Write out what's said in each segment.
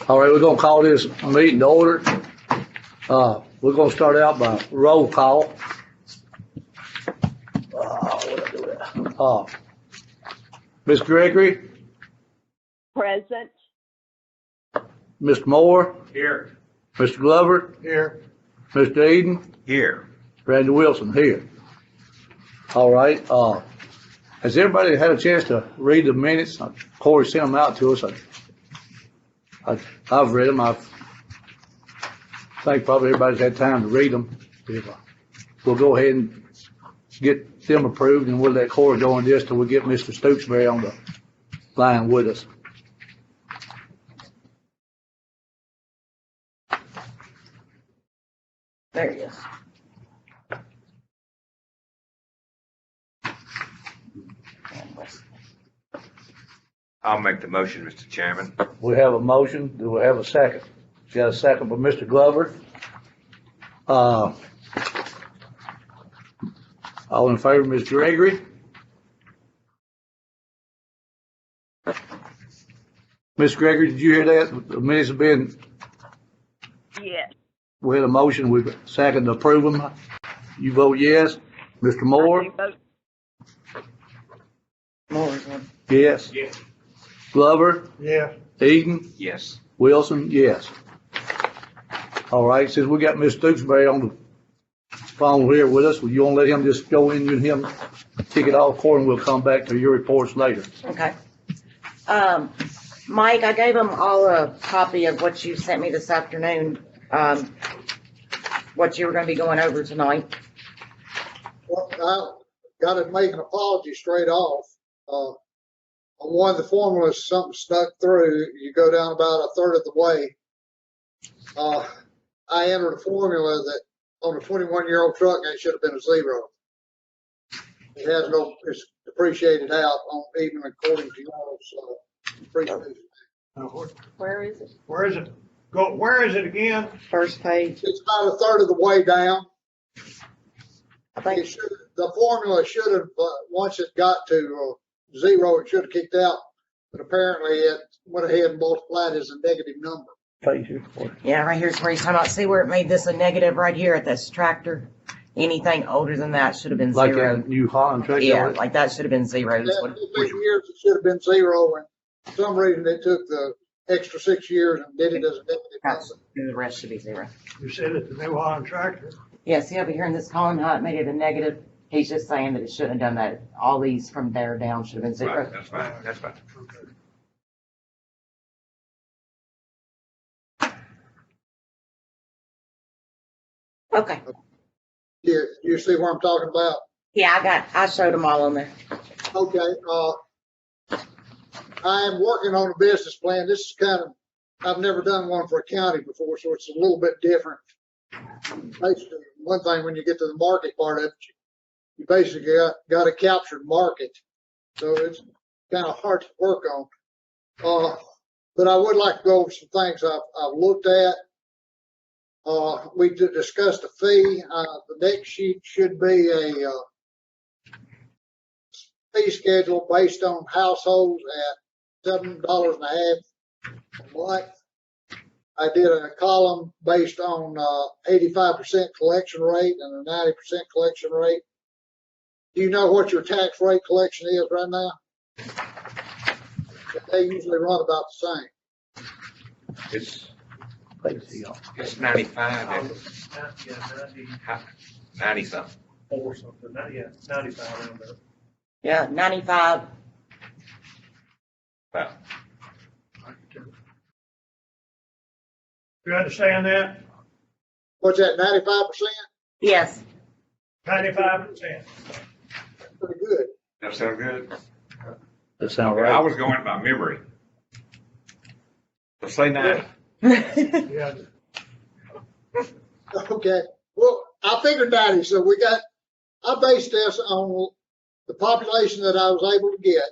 All right, we're gonna call this meeting to order. We're gonna start out by roll call. Ms. Gregory, Present. Mr. Moore, Here. Mr. Glover, Here. Mr. Eden, Here. Randy Wilson here. All right, has everybody had a chance to read the minutes? Corey sent them out to us. I've read them. I think probably everybody's had time to read them. We'll go ahead and get them approved, and we'll let Corey go on this till we get Mr. Stokesbury on the line with us. There he is. I'll make the motion, Mr. Chairman. We have a motion. Do we have a second? Got a second by Mr. Glover. All in favor, Ms. Gregory? Ms. Gregory, did you hear that? The minutes have been, Yes. we had a motion, we second to approve them. You vote yes. Mr. Moore? I do vote Moore's one. Yes. Yes. Glover? Yes. Eden? Yes. Wilson? Yes. All right, since we got Ms. Stokesbury on the phone here with us, will you want to let him just go in, you and him kick it off, Corey, and we'll come back to your reports later. Okay. Mike, I gave them all a copy of what you sent me this afternoon, what you were gonna be going over tonight. Well, I gotta make an apology straight off. On one of the formulas, something snuck through. You go down about a third of the way. I entered a formula that on a 21-year-old truck, it should have been a zero. It has no, it's depreciated out on even according to y'all's depreciation. Where is it? Where is it? Go, where is it again? First page. It's about a third of the way down. I think, It should, the formula should have, once it got to zero, it should have kicked out. But apparently it went ahead and multiplied as a negative number. Page here, Corey. yeah, right here's where he's talking about, see where it made this a negative right here at this tractor? Anything older than that should have been Like zero. that New Holland tractor? Yeah, like that should have been zero. Yeah, 6 years, it should have been zero, and for some reason they took the extra 6 years and did it as a negative That's, number. the rest should be zero. You said it's the New Holland tractor. Yeah, see over here in this column, how it made it a negative? He's just saying that it shouldn't have done that. All these from there down should have been zero. Right, that's fine. That's fine. Okay. You see what I'm talking about? Yeah, I showed them all on there. Okay, I am working on a business plan. This is kind of, I've never done one for a county before, so it's a little bit different. Basically, one thing, when you get to the market part of it, you basically got a captured market. So it's kind of hard to work on. But I would like to go over some things I've looked at. We discussed a fee. The next sheet should be a fee schedule based on households at $7.50 a month. I did a column based on 85% collection rate and a 90% collection rate. Do you know what your tax rate collection is right now? They usually run about the same. It's 95 and Yeah, 90 something. 94 something. Yeah, 95 around there. Yeah, 95. Wow. You understand that? What's that, 95%? Yes. 95%. Pretty good. That sound good? That sound I right. was going by memory. So say 90. Yeah. Okay. Well, I figured 90. So I based this on the population that I was able to get.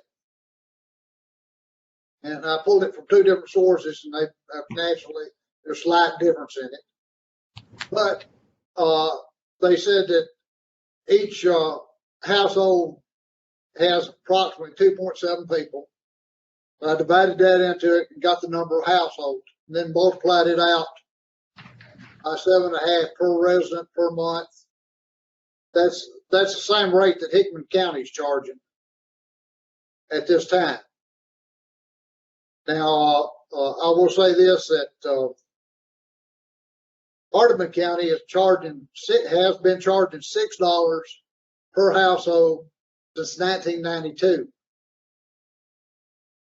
And I pulled it from two different sources, and naturally there's slight difference in it. But they said that each household has approximately 2.7 people. I divided that into it and got the number of households. and then multiplied it out by 7.5 per resident per month. That's the same rate that Hickman County's charging at this time. Now, I will say this, that Hardeman County has been charging $6 per household since 1992.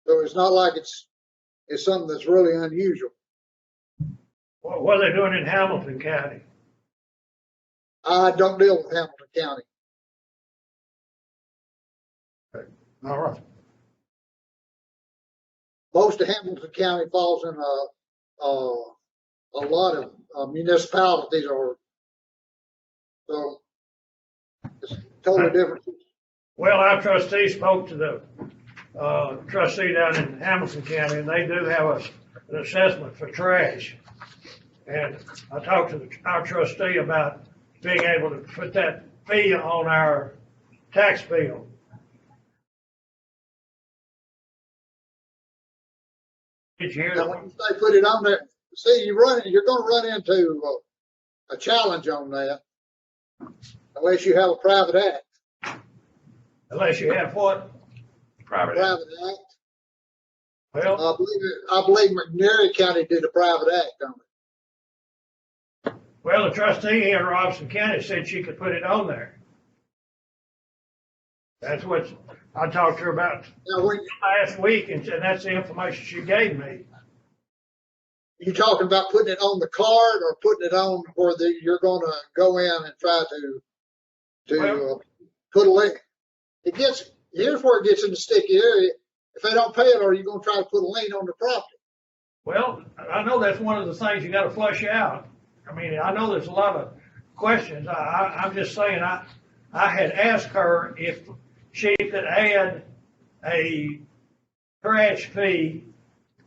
So it's not like it's something that's really unusual. What are they doing in Hamilton County? I don't deal with Hamilton County. All right. Most of Hamilton County falls in a lot of municipalities, so it's totally different. Well, our trustee spoke to the trustee down in Hamilton County, and they do have an assessment for trash. And I talked to our trustee about being able to put that fee on our tax bill. Did you hear Now, that? when you say put it on there, see, you're going to run into a challenge on that unless you have a private act. Unless you have what? Private. Private act. Well, I believe McNairy County did a private act on it. the trustee here in Robinson County said she could put it on there. That's what I talked to her about Now, when last week, and that's the information she gave me. you talking about putting it on the card or putting it on where you're going to go in and try to put a lien? Here's where it gets in the sticky area. If they don't pay it, are you going to try to put a lien on the property? Well, I know that's one of the things you gotta flush out. I mean, I know there's a lot of questions. I'm just saying, I had asked her if she could add a trash fee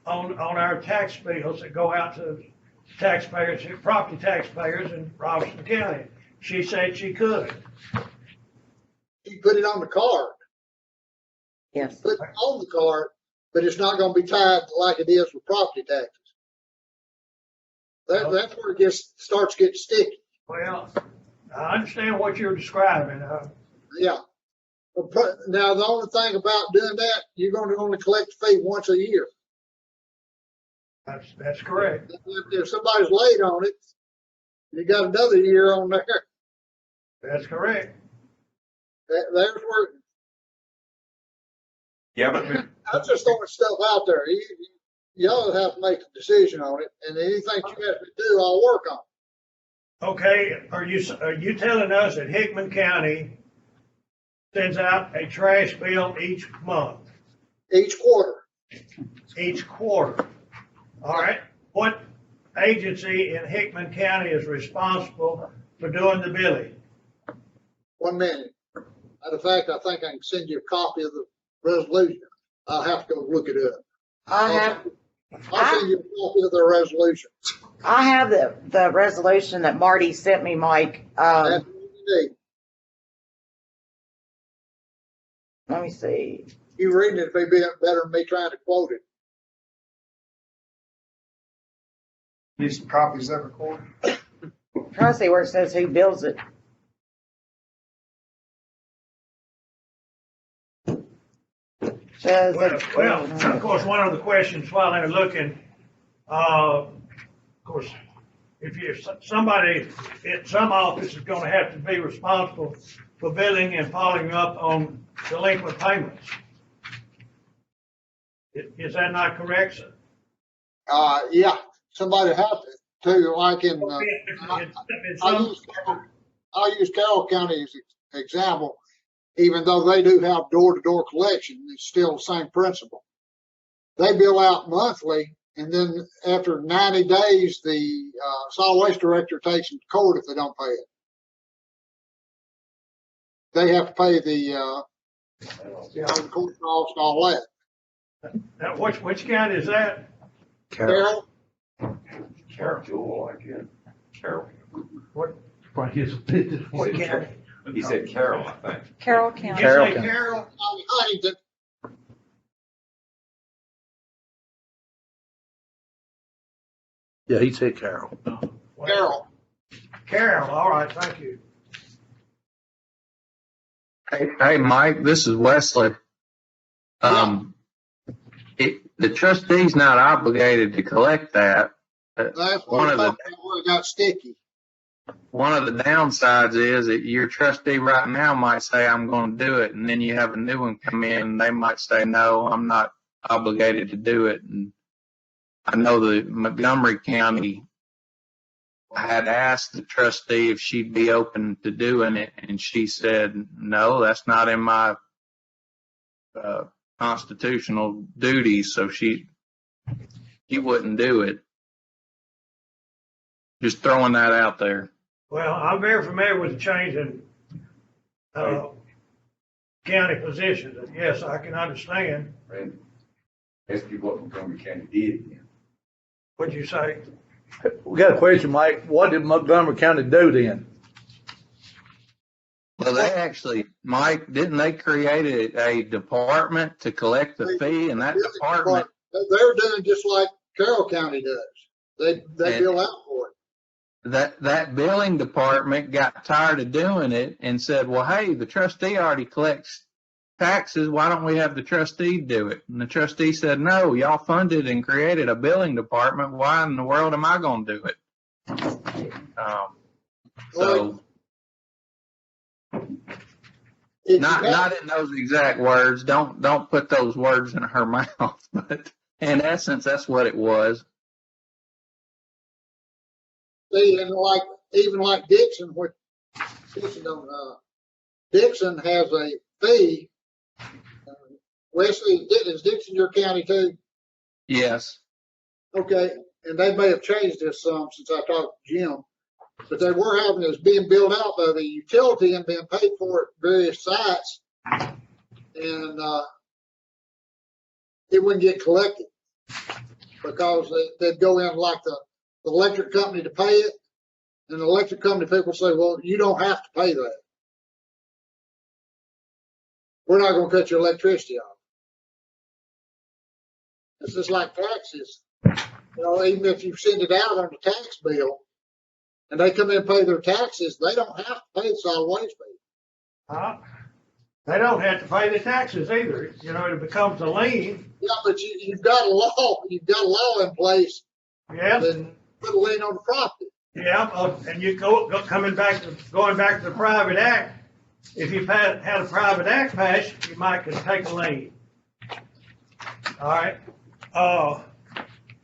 on our tax bills that go out to taxpayers, property taxpayers in Robinson County. She said she could. You put it on the card. Yes. Put it on the card, but it's not going to be tied like it is with property taxes. That's where it starts getting sticky. Well, I understand what you're describing. Yeah. Now, the only thing about doing that, you're going to only collect the fee once a year. That's correct. If somebody's late on it, you got another year on there. That's correct. There's where, Yeah, but I'm just throwing stuff out there. Y'all have to make a decision on it, and anything you have to do, I'll work on. Okay, are you telling us that Hickman County sends out a trash bill each month, Each quarter. each quarter? All right, what agency in Hickman County is responsible for doing the billing? 1 minute. Matter of fact, I think I can send you a copy of the resolution. I'll have to go look it up. I'll send you a copy of the resolution. I have the resolution that Marty sent me, Mike. That's what you need. Let me see. You reading it may be better than me trying to quote it. Need some copies of it, Corey? Trying to see where it says who bills it. Says Well, of course, one of the questions while they're looking, of course, if somebody in some office is gonna have to be responsible for billing and following up on delinquent payments. Is that not correct, sir? Yeah, somebody have to, like in, I'll use Carroll County as an example. Even though they do have door-to-door collection, it's still the same principle. They bill out monthly, and then after 90 days, the solid waste director takes them to court if they don't pay it. They have to pay the court costs and all that. Now, which county is that? Carroll, Carol, I guess. Carol. What Frank is a business. county? He said Carol, I think. Carroll Did you County. say Carroll? Huntington, Yeah, he said Carol. Carol, Carol, all right, thank you. Hey, Mike, this is Wesley. The trustee's not obligated to collect that. that's One what of I the thought where it got sticky. One of the downsides is that your trustee right now might say, I'm going to do it. And then you have a new one come in and they might say, no, I'm not obligated to do it. And I know the Montgomery County had asked the trustee if she'd be open to doing it. And she said, no, that's not in my constitutional duties. So she wouldn't do it. Just throwing that out there. Well, I'm very familiar with the change in county positions, and yes, I can understand. Randy, ask you what Montgomery County did then. What'd you say? We got a question, Mike. What did Montgomery County do then? Well, they actually, Mike, didn't they create a department to collect the fee? And that department, They're doing just like Carroll County does. They bill out for it. that billing department got tired of doing it and said, well, hey, the trustee already collects taxes. Why don't we have the trustee do it? And the trustee said, no, y'all funded and created a billing department. Why in the world am I going to do it? So not in those exact words. Don't put those words in her mouth. But in essence, that's what it was. See, and like, even like Dixon, which Dixon has a fee. Wesley, is Dixon your county too? Yes. Okay, and they may have changed this some since I talked to Jim, but they were having this being billed out by the utility and being paid for at various sites, and it wouldn't get collected because they'd go in like the electric company to pay it, and the electric company people say, well, you don't have to pay that. We're not going to cut your electricity off. It's just like taxes. You know, even if you send it out on the tax bill and they come in and pay their taxes, they don't have to pay the solid waste fee. They don't have to pay the taxes either. You know, it becomes a lien. Yeah, but you've got a law. You've got a law in place. Yes. That put a lien on the property. Yeah, and you going back to the private act. If you've had a private act passed, you might could take a lien. All right.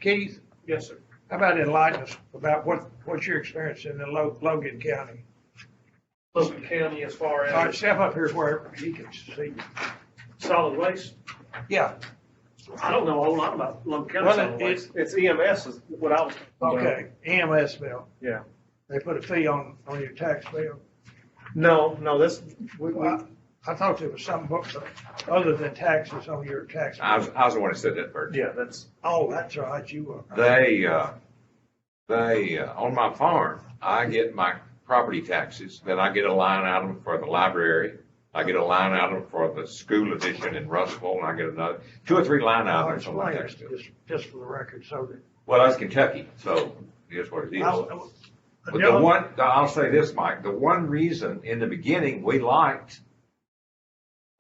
Keith? Yes, sir. How about enlighten us about what's your experience in the Logan County? Logan County as far All right, as step up here where he can see. solid waste. Yeah. I don't know a whole lot about Logan County Well, solid waste. It's EMS is what I was. Okay. EMS bill. Yeah. They put a fee on your tax bill. No, this, Well, I thought there was something other than taxes on your tax bill. I was the one that said that first. yeah, that's, Oh, that's right. You were. They, on my farm, I get my property taxes, then I get a line item for the library. I get a line item for the school edition in Russellville, and I get another, 2 or 3 line I'll items on my explain tax it, bill. just for the record, so that. Well, that's Kentucky, so here's what it is. But Dylan, the one, I'll say this, Mike, the one reason in the beginning we liked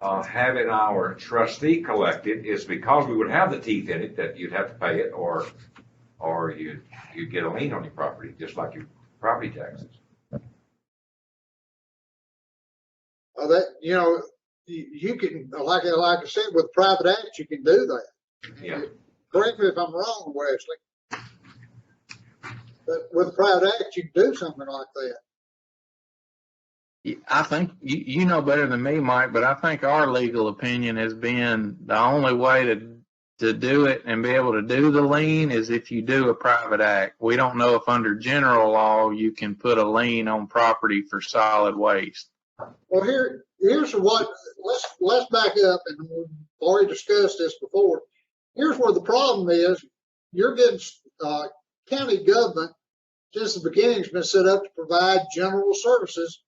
having our trustee collected is because we would have the teeth in it that you'd have to pay it or you'd get a lien on your property, just like your property taxes. That, you know, you can, like I said, with private acts, you can do that. Yeah. Correct me if I'm wrong, Wesley. But with a private act, you can do something like that. I think you know better than me, Mike, but I think our legal opinion has been the only way to do it and be able to do the lien is if you do a private act. We don't know if under general law you can put a lien on property for solid waste. Well, here's what, let's back up, and we've already discussed this before. Here's where the problem is. You're getting, county government, since the beginning, has been set up to provide general services.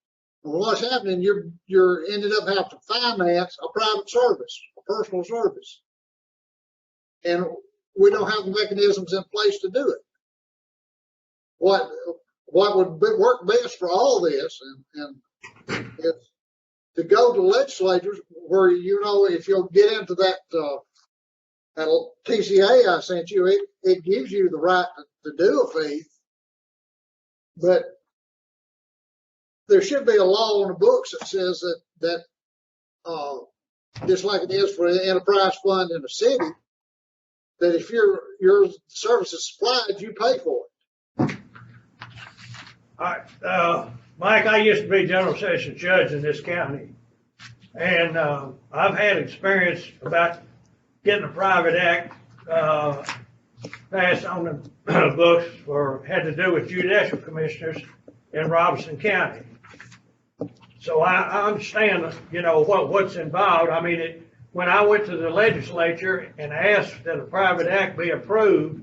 And what's happening, you're ended up having to finance a private service, a personal service. And we don't have the mechanisms in place to do it. what work best for all this and it's to go to legislatures where, you know, if you'll get into that TCA I sent you, it gives you the right to do a fee. But there should be a law on the books that says that just like it is for the enterprise fund in the city, that if your service is supplied, you pay for it. All right, Mike, I used to be general sessions judge in this county. And, I've had experience about getting a private act, passed on the books had to do with judicial commissioners in Robeson County. So I understand, you know, what's involved. I mean, when I went to the legislature and asked that a private act be approved,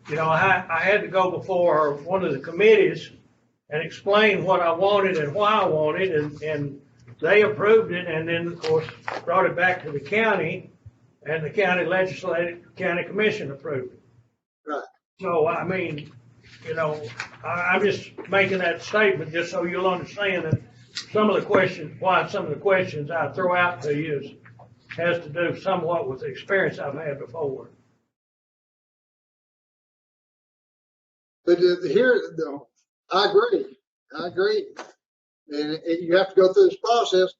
you know, I had to go before one of the committees and explain what I wanted and why I wanted, and they approved it, and then, of course, brought it back to the county, and the county commission approved it. Right. So, I mean, you know, I'm just making that statement just so you'll understand that some of the questions I throw out to you has to do somewhat with the experience I've had before. But I agree. And you have to go through this process.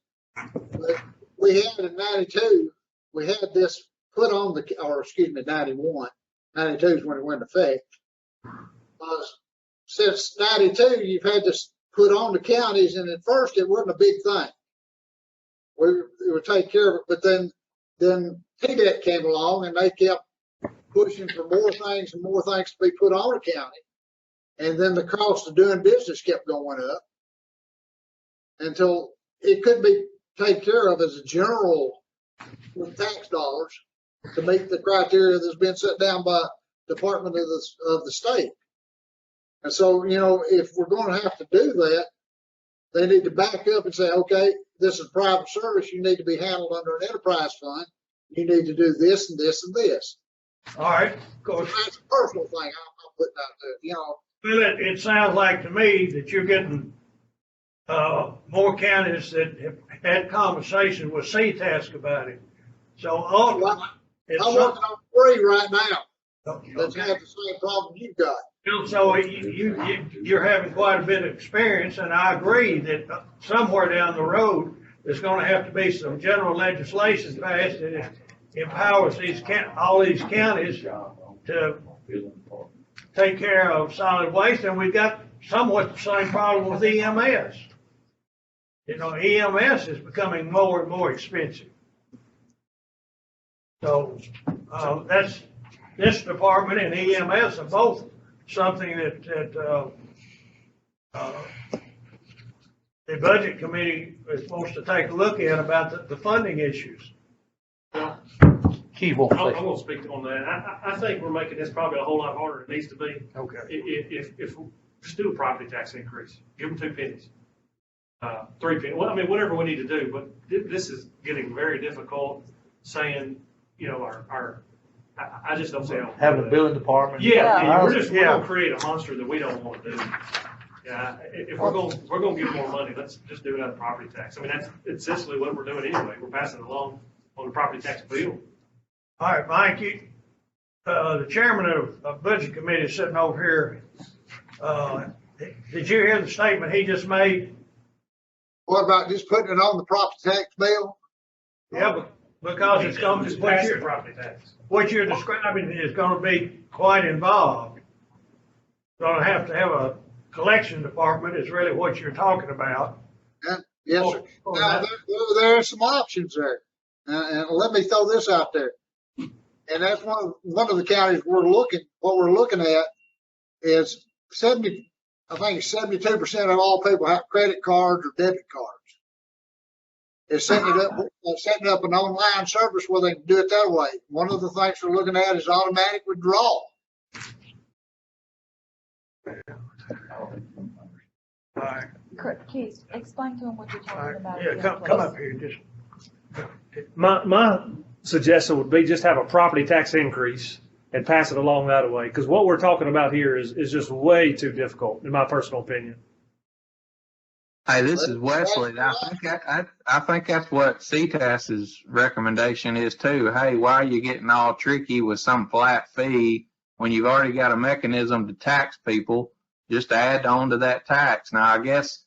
But we had in 92, we had this put on 91. 92 is when it went into effect. Since 92, you've had this put on the counties, and at first it wasn't a big thing. We would take care of it, but then TDEC came along and they kept pushing for more things and more things to be put on the county. And then the cost of doing business kept going up until it could be taken care of as a general with tax dollars to meet the criteria that's been set down by Department of the state. And so, you know, if we're going to have to do that, they need to back up and say, okay, this is private service. You need to be handled under an enterprise fund. You need to do this and this and this. All right, of course. That's a personal thing I'm putting out there, you know. Well, it sounds like to me that you're getting more counties that have had conversations with CTASC about it. So ultimately, I'm working on 3 right now okay. that's had the same problem you've got. So you're having quite a bit of experience, and I agree that somewhere down the road, there's going to have to be some general legislation passed that empowers all these counties to take care of solid waste, and we've got somewhat the same problem with EMS. You know, EMS is becoming more and more expensive. So that's this department and EMS are both something that the budget committee is supposed to take a look at about the funding issues. I'm gonna speak on that. I think we're making this probably a whole lot harder than it needs to be. Okay. If just do a property tax increase, give them 2 pennies, 3 pennies. Well, I mean, whatever we need to do, but this is getting very difficult saying, you know, I just don't see how. Having a billing department. Yeah, we're gonna create a monster that we don't want to do. Yeah, if we're gonna give more money, let's just do it out of property tax. I mean, that's essentially what we're doing anyway. We're passing it along on the property tax bill. All right, Mike, the chairman of the budget committee is sitting over here. Did you hear the statement he just made? What about just putting it on the property tax bill? Yeah, because it's going Just to, pass the property tax. what you're describing is going to be quite involved. Going to have a collection department is really what you're talking about. Yes, sir. Now, there are some options there. And let me throw this out there. And that's one of the counties what we're looking at is 72% of all people have credit cards or debit cards. It's setting up an online service where they can do it that way. One of the things we're looking at is automatic withdrawal. All right. Keith, explain to him what you're All talking right. about. Yeah, again, come please. up here, just. My suggestion would be just have a property tax increase and pass it along that way. Because what we're talking about here is just way too difficult, in my personal opinion. Hey, this is Wesley. I think that's what CTAS's recommendation is too. Hey, why are you getting all tricky with some flat fee when you've already got a mechanism to tax people? Just add on to that tax. Now, I guess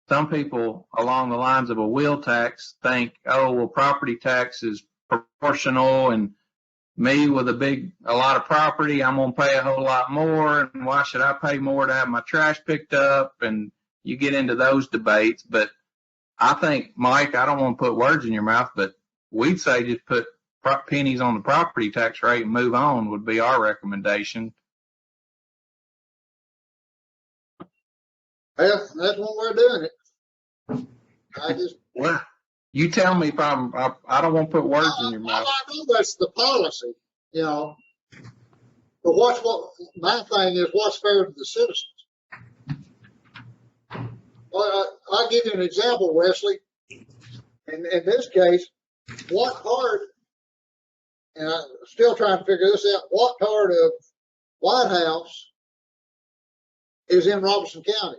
some people along the lines of a wheel tax think, oh, well, property tax is proportional, and me with a lot of property, I'm going to pay a whole lot more. And why should I pay more to have my trash picked up? And you get into those debates. But I think, Mike, I don't want to put words in your mouth, but we'd say just put pennies on the property tax rate and move on would be our recommendation. Well, that's one way of doing it. I just, Well, you tell me if I don't want to put words in your mouth. I know that's the policy, you know. But my thing is, what's fair to the citizens? Well, I'll give you an example, Wesley. In this case, what part, and I'm still trying to figure this out, what part of White House is in Robertson County?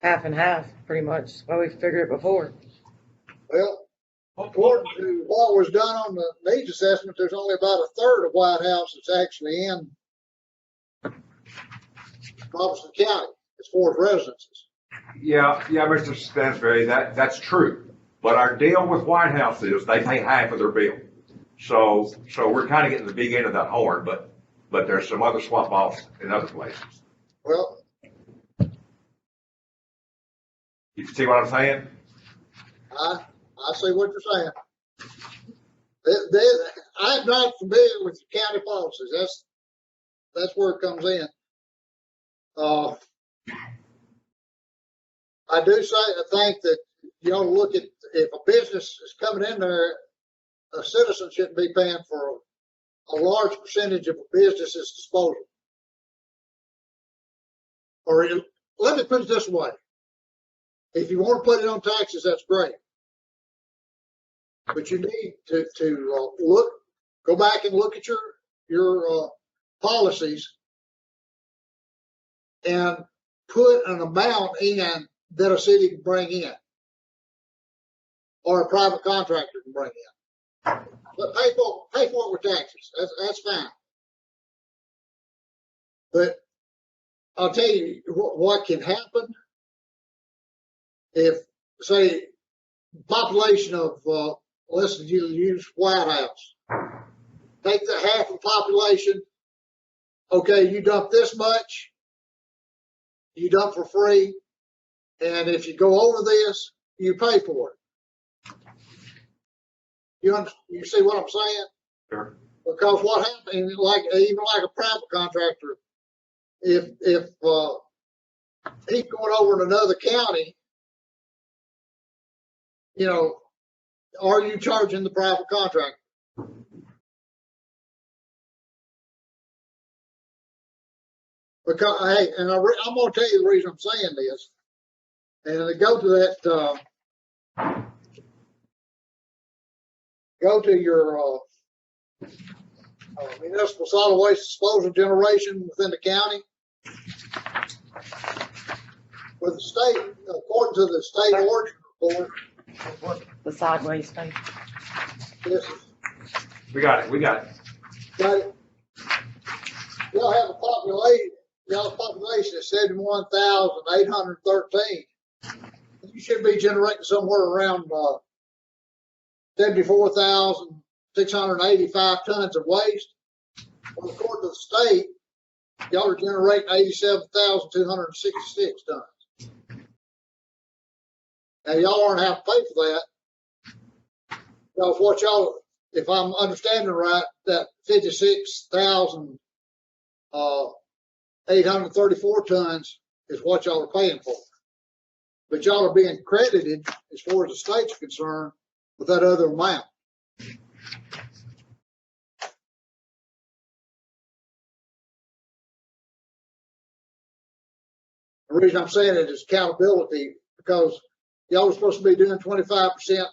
Half and half, pretty much. Well, we figured it before. Well, according to what was done on the needs assessment, there's only about a third of White House that's actually in Robertson County as far as residences. Yeah, Mr. Stansberry, that's true. But our deal with White House is they pay half of their bill. So we're kind of getting the big end of that horn, but there's some other swap offs in other places. Well, You see what I'm saying? I see what you're saying. I'm not familiar with the county policies. That's where it comes in. I think that you ought to look at, if a business is coming in there, a citizen shouldn't be paying for a large percentage of a business's disposal. Or let me put it this way. If you want to put it on taxes, that's great. But you need to go back and look at your policies and put an amount in that a city can bring in, or a private contractor can bring in. But pay for it with taxes. That's fine. But I'll tell you what can happen if, say, population of let's use White House. Take the half of the population. Okay, you dump this much. You dump for free, and if you go over this, you pay for it. You see what I'm saying? Sure. Because what happens, even like a private contractor, if he's going over to another county, you know, are you charging the private contractor? Because, hey, and I'm going to tell you the reason I'm saying this. And to go to that, go to your municipal solid waste disposal generation within the county. With the state, according to the state origin report, The sideways thing. this We got it. got it. Y'all have a population. Y'all's population is 71,813. You should be generating somewhere around 74,685 tons of waste. Well, according to the state, y'all are generating 87,266 tons. Now y'all aren't have to pay for that. Because what y'all, if I'm understanding right, that 56,834 tons is what y'all are paying for. But y'all are being credited, as far as the state's concerned, with that other amount. The reason I'm saying it is accountability, because y'all are supposed to be doing 25%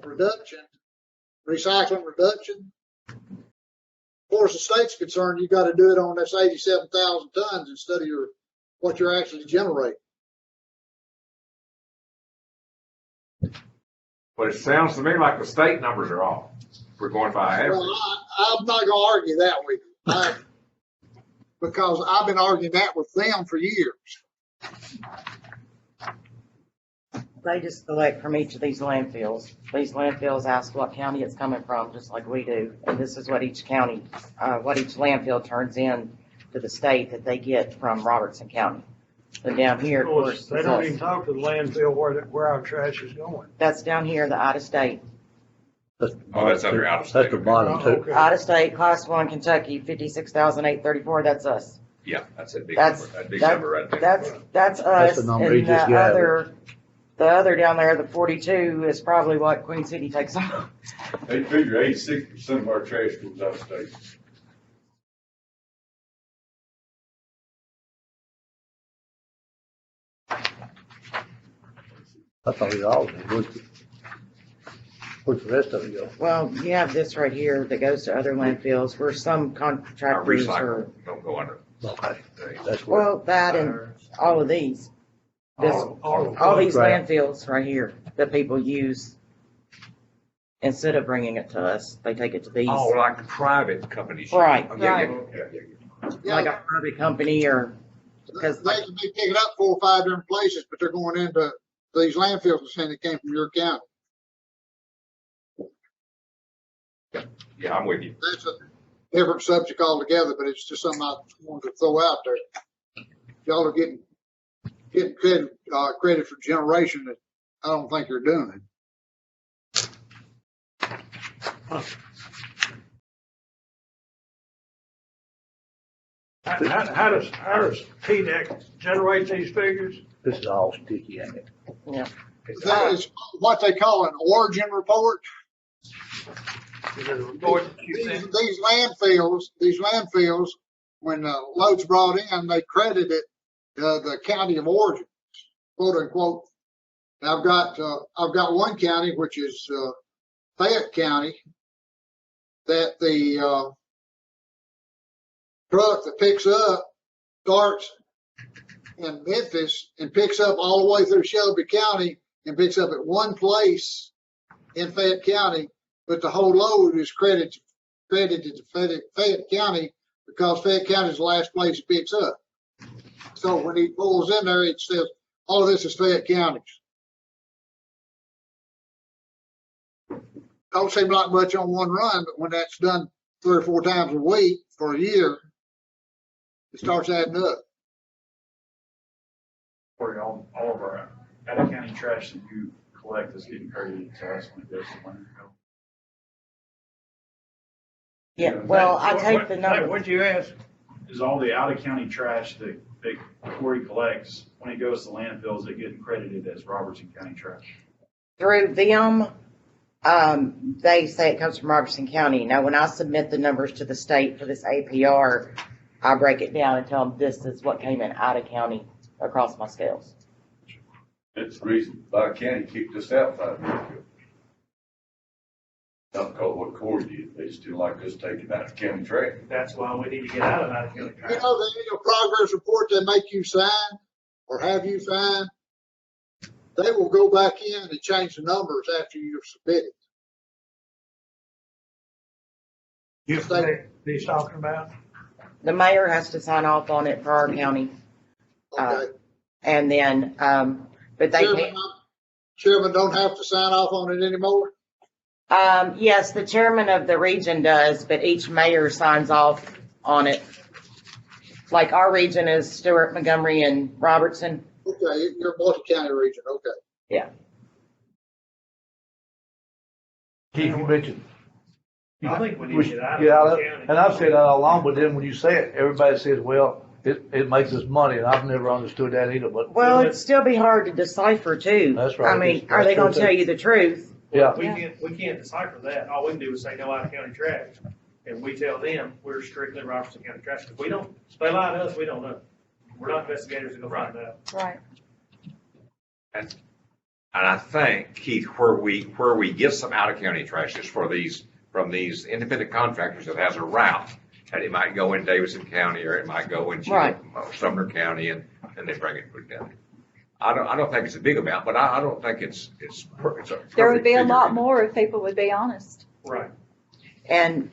reduction, recycling reduction. As far as the state's concerned, you gotta do it on this 87,000 tons instead of what you're actually generating. But it sounds to me like the state numbers are off. We're going by average. Well, I'm not gonna argue that with you. Because I've been arguing that with them for years. They just collect from each of these landfills. These landfills ask what county it's coming from, just like we do. And this is what each county, what each landfill turns in to the state that they get from Robertson County. And down here, of course, They is don't us. even talk to the landfill where our trash is going. That's down here, the out of state. That's Oh, that's under out of state. That's the bottom Oh, two. okay. Out of state, class 1 Kentucky, 56,834, that's us. Yeah, that's a big That's, number, that big number right there. that's us. the number he And just gathered. the other down there, the 42, is probably what Queen City takes on. They figure 86% of our trash goes out of state. I thought it all was. Where's the rest of it go? Well, you have this right here that goes to other landfills where some Our contractors are, recycle don't go under. Okay, that's what. well, that and all of these. This, all these Right. landfills right here that people use, instead of bringing it to us, they take it to these. Oh, like private companies. Right, Oh, yeah, right. yeah. like a private company or, because They can be picking up 4 or 5 different places, but they're going into these landfills and saying they came from your county. Yeah, I'm with you. That's a different subject altogether, but it's just something I wanted to throw out there. Y'all are getting credit for generation that I don't think you're doing. How does TDEC generate these figures? This is all sticky, ain't it? That is what they call an origin report. Is it a report that you sent? These landfills, when loads brought in, they credit it the county of origin, quote unquote. And I've got one county, which is Fayette County, that the truck that picks up starts in Memphis and picks up all the way through Shelby County and picks up at one place in Fayette County, but the whole load is credited to Fayette County because Fayette County is the last place it picks up. So when he pulls in there, it says, all of this is Fayette County's. Don't seem like much on one run, but when that's done 3 or 4 times a week for a year, it starts adding up. For all of our out of county trash that you collect is getting credited to us when it goes to landfill. yeah, well, I take the Hey, number. what'd you ask? Is all the out of county trash that Corey collects, when it goes to landfills, it getting credited as Robertson County trash? Through them, they say it comes from Robertson County. Now, when I submit the numbers to the state for this APR, I break it down and tell them this is what came in out of county across my scales. It's the reason Buck County kicked us out 5 years ago. Not because what Corey did, they just didn't like us taking out of county trash. That's why we need to get out of that county You trash. know, the annual progress report they make you sign or have you sign, they will go back in and change the numbers after you've submitted. He's talking about? The mayor has to sign off on it for our county. Okay. And then, but they can't. Chairman don't have to sign off on it anymore? Yes, the chairman of the region does, but each mayor signs off on it. Like our region is Stewart, Montgomery, and Robertson. Okay, you're multi-county region, okay. Yeah. Keith, you mentioned. I think we need to get out of Yeah, the county. and I've said that all along, but then when you say it, everybody says, well, it makes us money, and I've never understood that either, but. Well, it'd still be hard to decipher too. That's right. I mean, are they gonna That's true, tell too. you the truth? Yeah, We can't decipher that. All we can do is say no out of county trash. And we tell them we're strictly Robertson County trash. If we don't, if they lie to us, we don't know. We're not investigators to go find out. Right. And And I think, Keith, where we get some out-of-county trash is from these independent contractors that has a route. And it might go in Davidson County, or it might go in Right. Sumner County, and they bring it and put it down. I don't think it's a big amount, but I don't think it's a perfect There would be a figure lot either. more if people would be honest. Right. And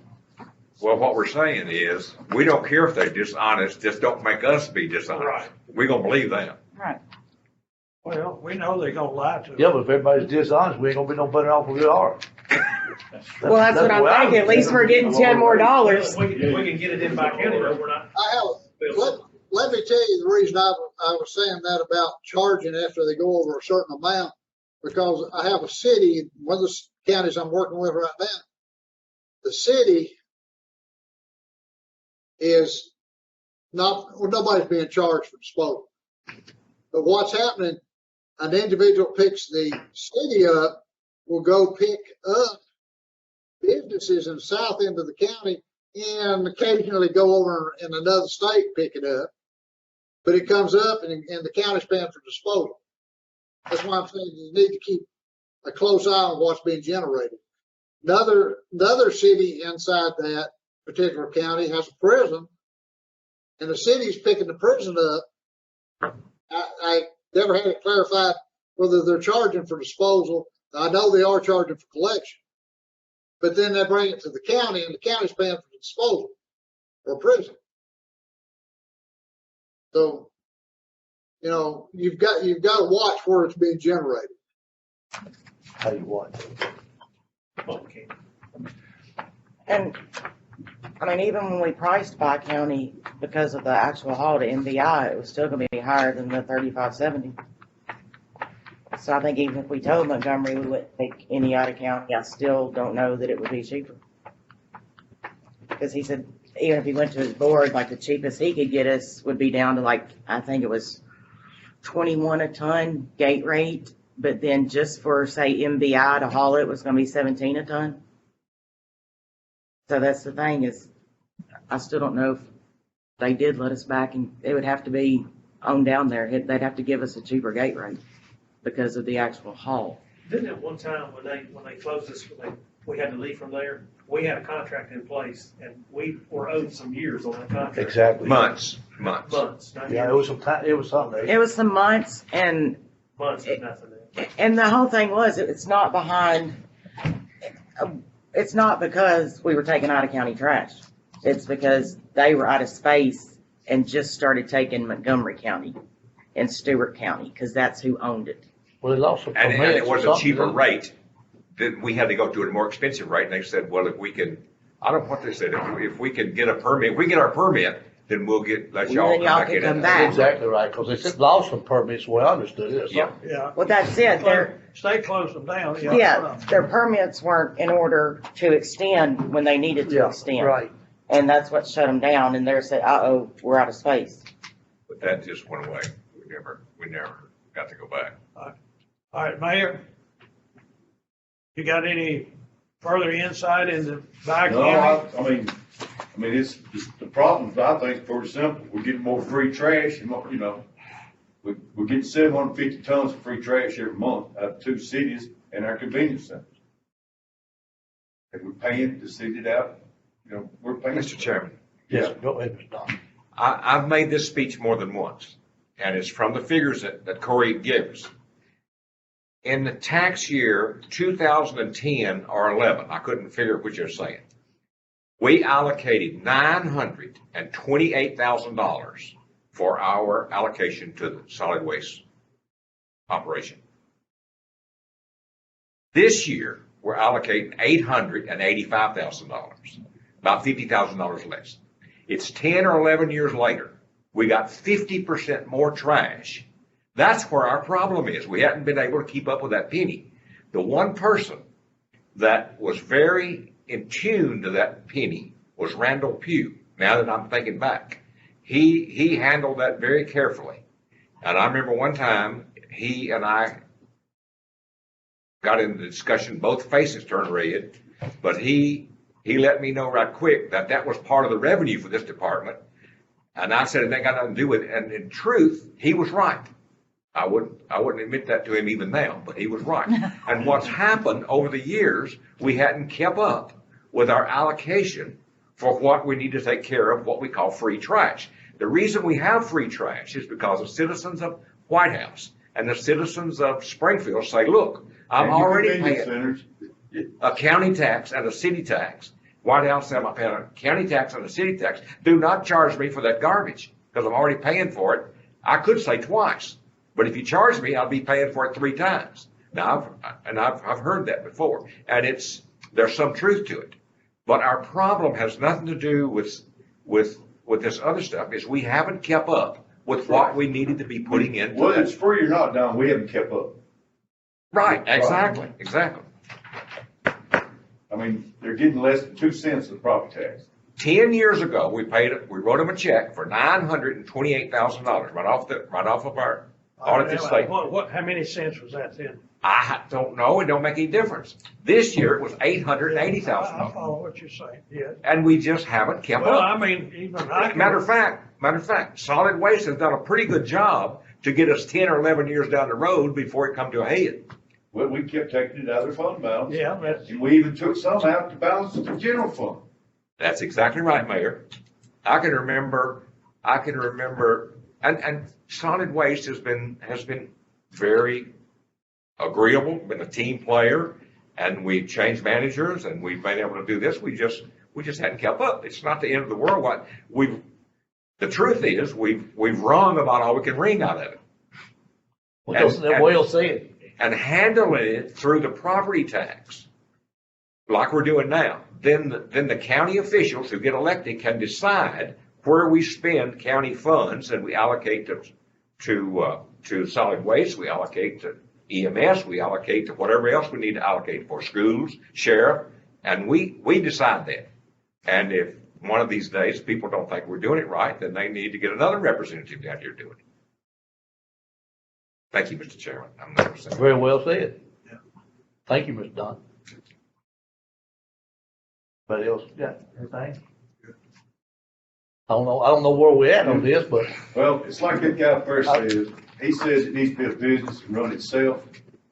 Well, what we're saying is, we don't care if they're dishonest, just don't make us be dishonest. Right. We're gonna believe them. right, Well, we know they're gonna lie to us. Yeah, but if everybody's dishonest, we ain't gonna be no better off than we are. well, that's what I'm thinking, at least we're getting 10 more dollars. We can get it in by county, but we're not. I have, let me tell you the reason I was saying that about charging after they go over a certain amount, because I have a city, one of the counties I'm working with right now, the city is not, well, nobody's being charged for disposal. But what's happening, an individual picks the city up, will go pick up businesses in the south end of the county and occasionally go over in another state and pick it up. But it comes up and the county's paying for disposal. That's why I'm saying you need to keep a close eye on what's being generated. Another city inside that particular county has a prison, and the city's picking the prison up. I never had it clarified whether they're charging for disposal. I know they are charging for collection, but then they bring it to the county, and the county's paying for the disposal or prison. So, you know, you've got to watch where it's being generated. Tell you what. Okay. And, I mean, even when we priced by county, because of the actual haul to MVI, it was still gonna be higher than the 35.70. So I think even if we told Montgomery we wouldn't take any out of county, I still don't know that it would be cheaper. Because he said, even if he went to his board, like the cheapest he could get us would be down to like, I think it was 21 a ton gate rate, but then just for, say, MVI to haul it was gonna be 17 a ton. So that's the thing is, I still don't know if they did let us back, and it would have to be on down there. They'd have to give us a cheaper gate rate because of the actual haul. Didn't at one time when they closed us, we had to leave from there, we had a contract in place and we were owed some years on that contract. Exactly. Months. Not Yeah, years. it was some time, it was something. It was some months, and Months and nothing. the whole thing was, it's not behind, it's not because we were taking out of county trash. It's because they were out of space and just started taking Montgomery County and Stewart County, because that's who owned it. Well, they lost some And permits it or was a something, cheaper didn't it? rate, then we had to go to a more expensive rate, and they said, well, if we can, I don't know what they said, if we can get a permit, if we get our permit, then we'll let y'all Then come y'all back can in. come back. Exactly right, because they said lost some permits, the way I understood it. or Yeah. something. Yeah. Well, that's it. State closed them down. Yeah, their permits weren't in order to extend when they needed to Yeah, extend. right. And that's what shut them down, and they said, uh-oh, we're out of space. But that just went away. We never got to go back. All right, Mayor, you got any further insight into No, Bi-County? I mean, it's the problems, I think, is pretty simple. We're getting more free trash and more, you know, we're getting 750 tons of free trash every month out of two cities and our convenience centers. And we're paying to send it out, you know, we're paying. Mr. Chairman, Yes, go ahead, Mr. Don. I've made this speech more than once, and it's from the figures that Corey gives. In the tax year 2010 or 11, I couldn't figure which you're saying, we allocated $928,000 for our allocation to the solid waste operation. This year, we're allocating $885,000, about $50,000 less. It's 10 or 11 years later. We got 50% more trash. That's where our problem is. We haven't been able to keep up with that penny. The one person that was very in tune to that penny was Randall Pugh. Now that I'm thinking back, he handled that very carefully. And I remember one time he and I got into the discussion, both faces turned red, but he let me know right quick that was part of the revenue for this department. And I said, it ain't got nothing to do with it. And in truth, he was right. I wouldn't admit that to him even now, but he was right. And what's happened over the years, we hadn't kept up with our allocation for what we need to take care of, what we call free trash. The reason we have free trash is because the citizens of White House and the citizens of Springfield say, look, I'm And your already convenience paying centers, a county tax and a city tax. White House said, I'm paying a county tax and a city tax. Do not charge me for that garbage because I'm already paying for it. I could say twice, but if you charge me, I'll be paying for it 3 times. Now, I've heard that before, and there's some truth to it. But our problem has nothing to do with this other stuff, is we haven't kept up with what we needed to be putting in. whether it's free or not, Don, we haven't kept up. Right, exactly. I mean, they're getting less than 2 cents of property tax. 10 years ago, we wrote them a check for $928,000 right off of our audited statement. How many cents was that then? I don't know. It don't make any difference. This year it was I $880,000, follow what you're saying, yeah. and we just haven't kept Well, up. I mean, even I can. Matter of fact, solid waste has done a pretty good job to get us 10 or 11 years down the road before it come to a head. Well, we kept taking it out of their fund balance. Yeah, that's, And we even took some out to balance the general fund. That's exactly right, Mayor. I can remember, and solid waste has been very agreeable, been a team player, and we've changed managers and we've been able to do this. We just hadn't kept up. It's not the end of the world. The truth is, we've wrung about all we can wring out of it. Well said. And handling it through the property tax, like we're doing now, then the county officials who get elected can decide where we spend county funds, and we allocate to solid waste, we allocate to EMS, we allocate to whatever else we need to allocate for schools, sheriff, and we decide that. And if one of these days people don't think we're doing it right, then they need to get another representative down here doing it. Thank you, Mr. Chairman. I'm never saying. Very well said. Thank you, Mr. Don. Anybody else got anything? I don't know where we're at on this, but Well, it's like that guy first says, he says it needs to be a business and run itself,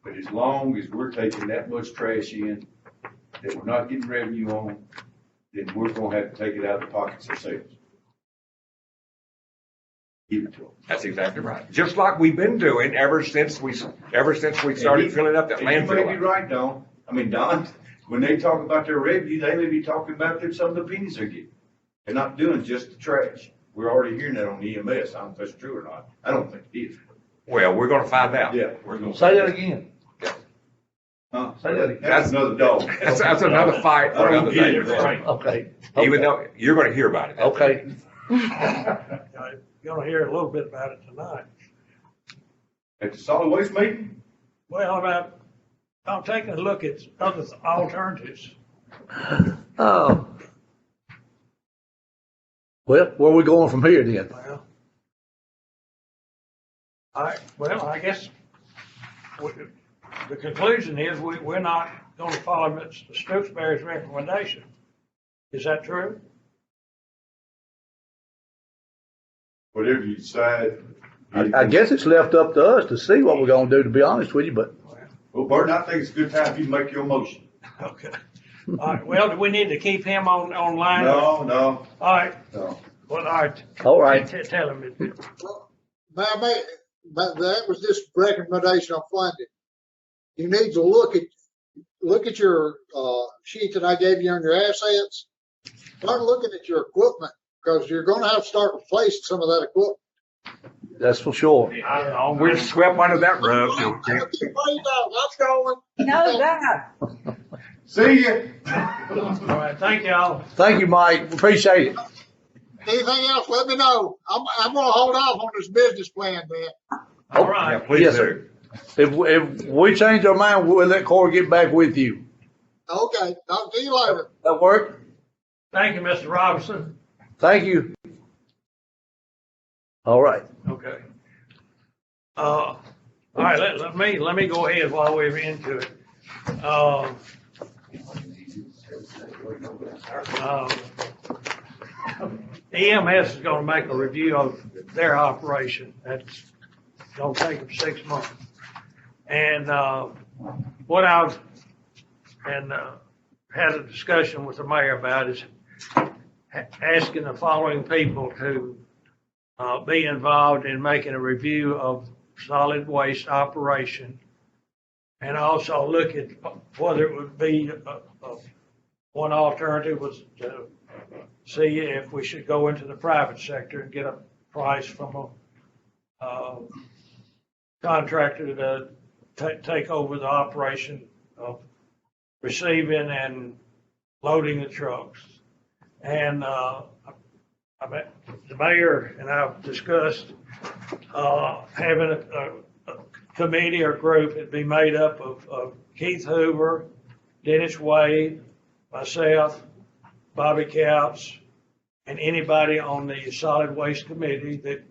but as long as we're taking that much trash in that we're not getting revenue on, then we're gonna have to take it out of the pockets ourselves. Give it to them. That's exactly right. Just like we've been doing ever since we started filling up that And you may be landfill. right, Don. I mean, Don, when they talk about their revenue, they may be talking about some of the pennies they're getting. They're not doing just the trash. We're already hearing that on EMS. I don't know if that's true or not. I don't think it is. Well, we're gonna find out. Yeah, we're gonna. say that again. Huh? Say that again. That's another dog. That's another fight for another day. Okay. Even though you're gonna hear about it. Okay. You're gonna hear a little bit about it tonight. At the solid waste meeting? Well, I'm taking a look at other alternatives. Oh. Well, where are we going from here then? I guess the conclusion is we're not gonna follow Mr. Stooksbury's recommendation. Is that true? Whatever you decide. I guess it's left up to us to see what we're gonna do, to be honest with you, but Well, Burton, I think it's a good time for you to make your motion. Okay. All right, well, do we need to keep him online? No. All right, No. well, all right. all right. Tell him it. Well, but that was just recommendation on funding. You need to look at your, sheet that I gave you on your assets. Start looking at your equipment, because you're gonna have to start replacing some of that equipment. That's for sure. We're swept under that rug. Let's go. No, that. See ya. All right, thank y'all. Thank you, Mike. Appreciate it. Anything else, let me know. I'm gonna hold off on this business plan, man. All Yeah, right. please Yes, do. sir. If we change our mind, we'll let Corey get back with you. Okay, talk to you later. That work? Thank you, Mr. Robinson. Thank you. All right. Okay. All right, let me go ahead while we're into it. EMS is gonna make a review of their operation. gonna take them 6 months. And, what I've, had a discussion with the mayor about is asking the following people to, be involved in making a review of solid waste operation. And also look at whether it would be, one alternative was to see if we should go into the private sector and get a price from a contractor to take over the operation of receiving and loading the trucks. And the mayor and I've discussed having a committee or group that'd be made up of Keith Hoover, Dennis Wade, myself, Bobby Couch, and anybody on the solid waste committee that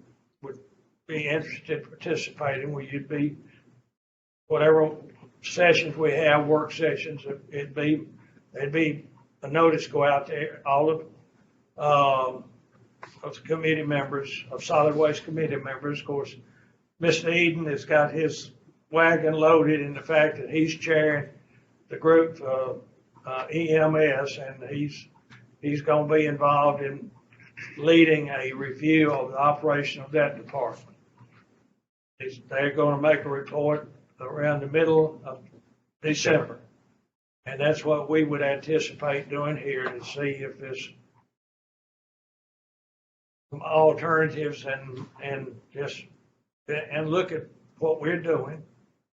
would be interested in participating, where you'd be, whatever sessions we have, work sessions, there'd be a notice go out there, all of the committee members, of solid waste committee members. Of course, Mr. Eden has got his wagon loaded in the fact that he's chairing the group, EMS, and he's going to be involved in leading a review of the operation of that department. They're going to make a report around the middle of December. And that's what we would anticipate doing here, to see if there's some alternatives and look at what we're doing.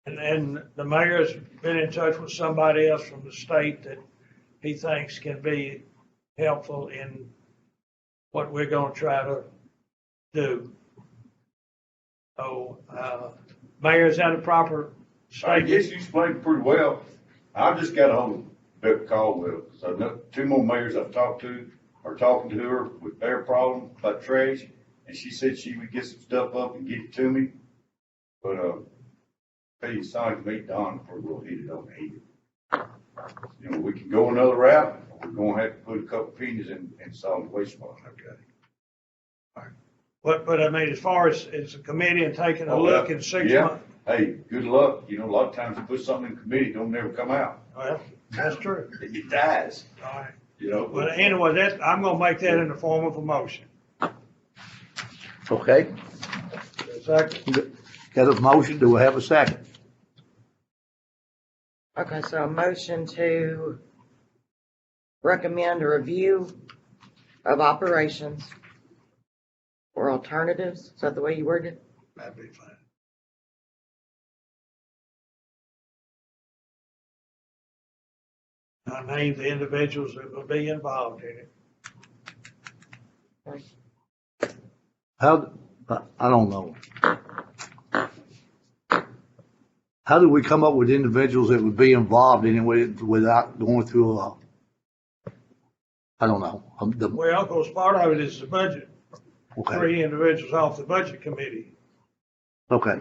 And the mayor's been in touch with somebody else from the state that he thinks can be helpful in what we're going to try to do. So, Mayor, is that a proper I statement? guess you explained pretty well. I've just got a hold of Becky Caldwell, so I know 2 more mayors I've talked to are talking to her with their problem about trash, and she said she would get some stuff up and get it to me. But, tell you, it sounded to me, Don, before we'll hit it on the head. You know, we can go another route, or we're gonna have to put a couple pennies in solid waste fund. Okay. But I mean, as far as a committee and taking a look in 6 Yeah. months, Hey, good luck. You know, a lot of times you put something in committee, don't never come out. well, that's true. It dies, All right. you know. Well, anyway, I'm gonna make that in the form of a motion. Okay, Second. got a motion, do we have a second? Okay, so a motion to recommend a review of operations or alternatives. Is that the way you worded it? That'd be fine. I named the individuals that will be involved in it. How, I don't know. How do we come up with individuals that would be involved in it without going through I don't know. Well, of course, part of it is the budget. Okay, 3 individuals off the budget committee. okay.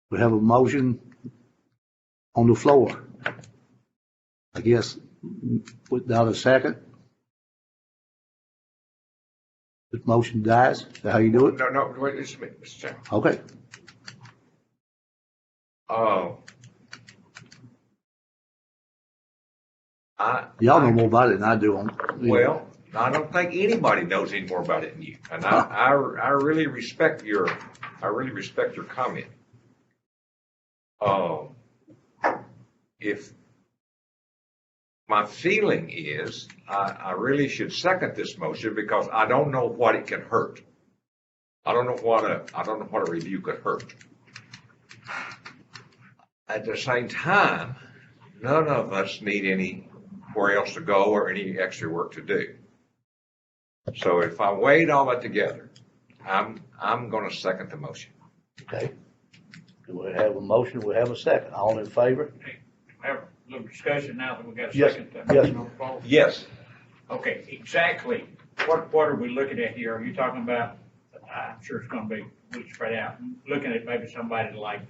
We have a motion on the floor. I guess without a second. The motion dies. Is that how you do it? No, wait, just a minute, Mr. Chairman. Okay. Y'all know more about it than I do on. Well, I don't think anybody knows any more about it than you, and I really respect your comment. If my feeling is, I really should second this motion because I don't know what it can hurt. I don't know what a review could hurt. At the same time, none of us need anywhere else to go or any extra work to do. So if I weighed all that together, I'm gonna second the motion. Okay. Do we have a motion? We have a second. All in favor? Have a little discussion now that we got a Yes, second. yes. on the phone. Yes. Okay, exactly. What are we looking at here? Are you talking about, I'm sure it's gonna be spread out, looking at maybe somebody like,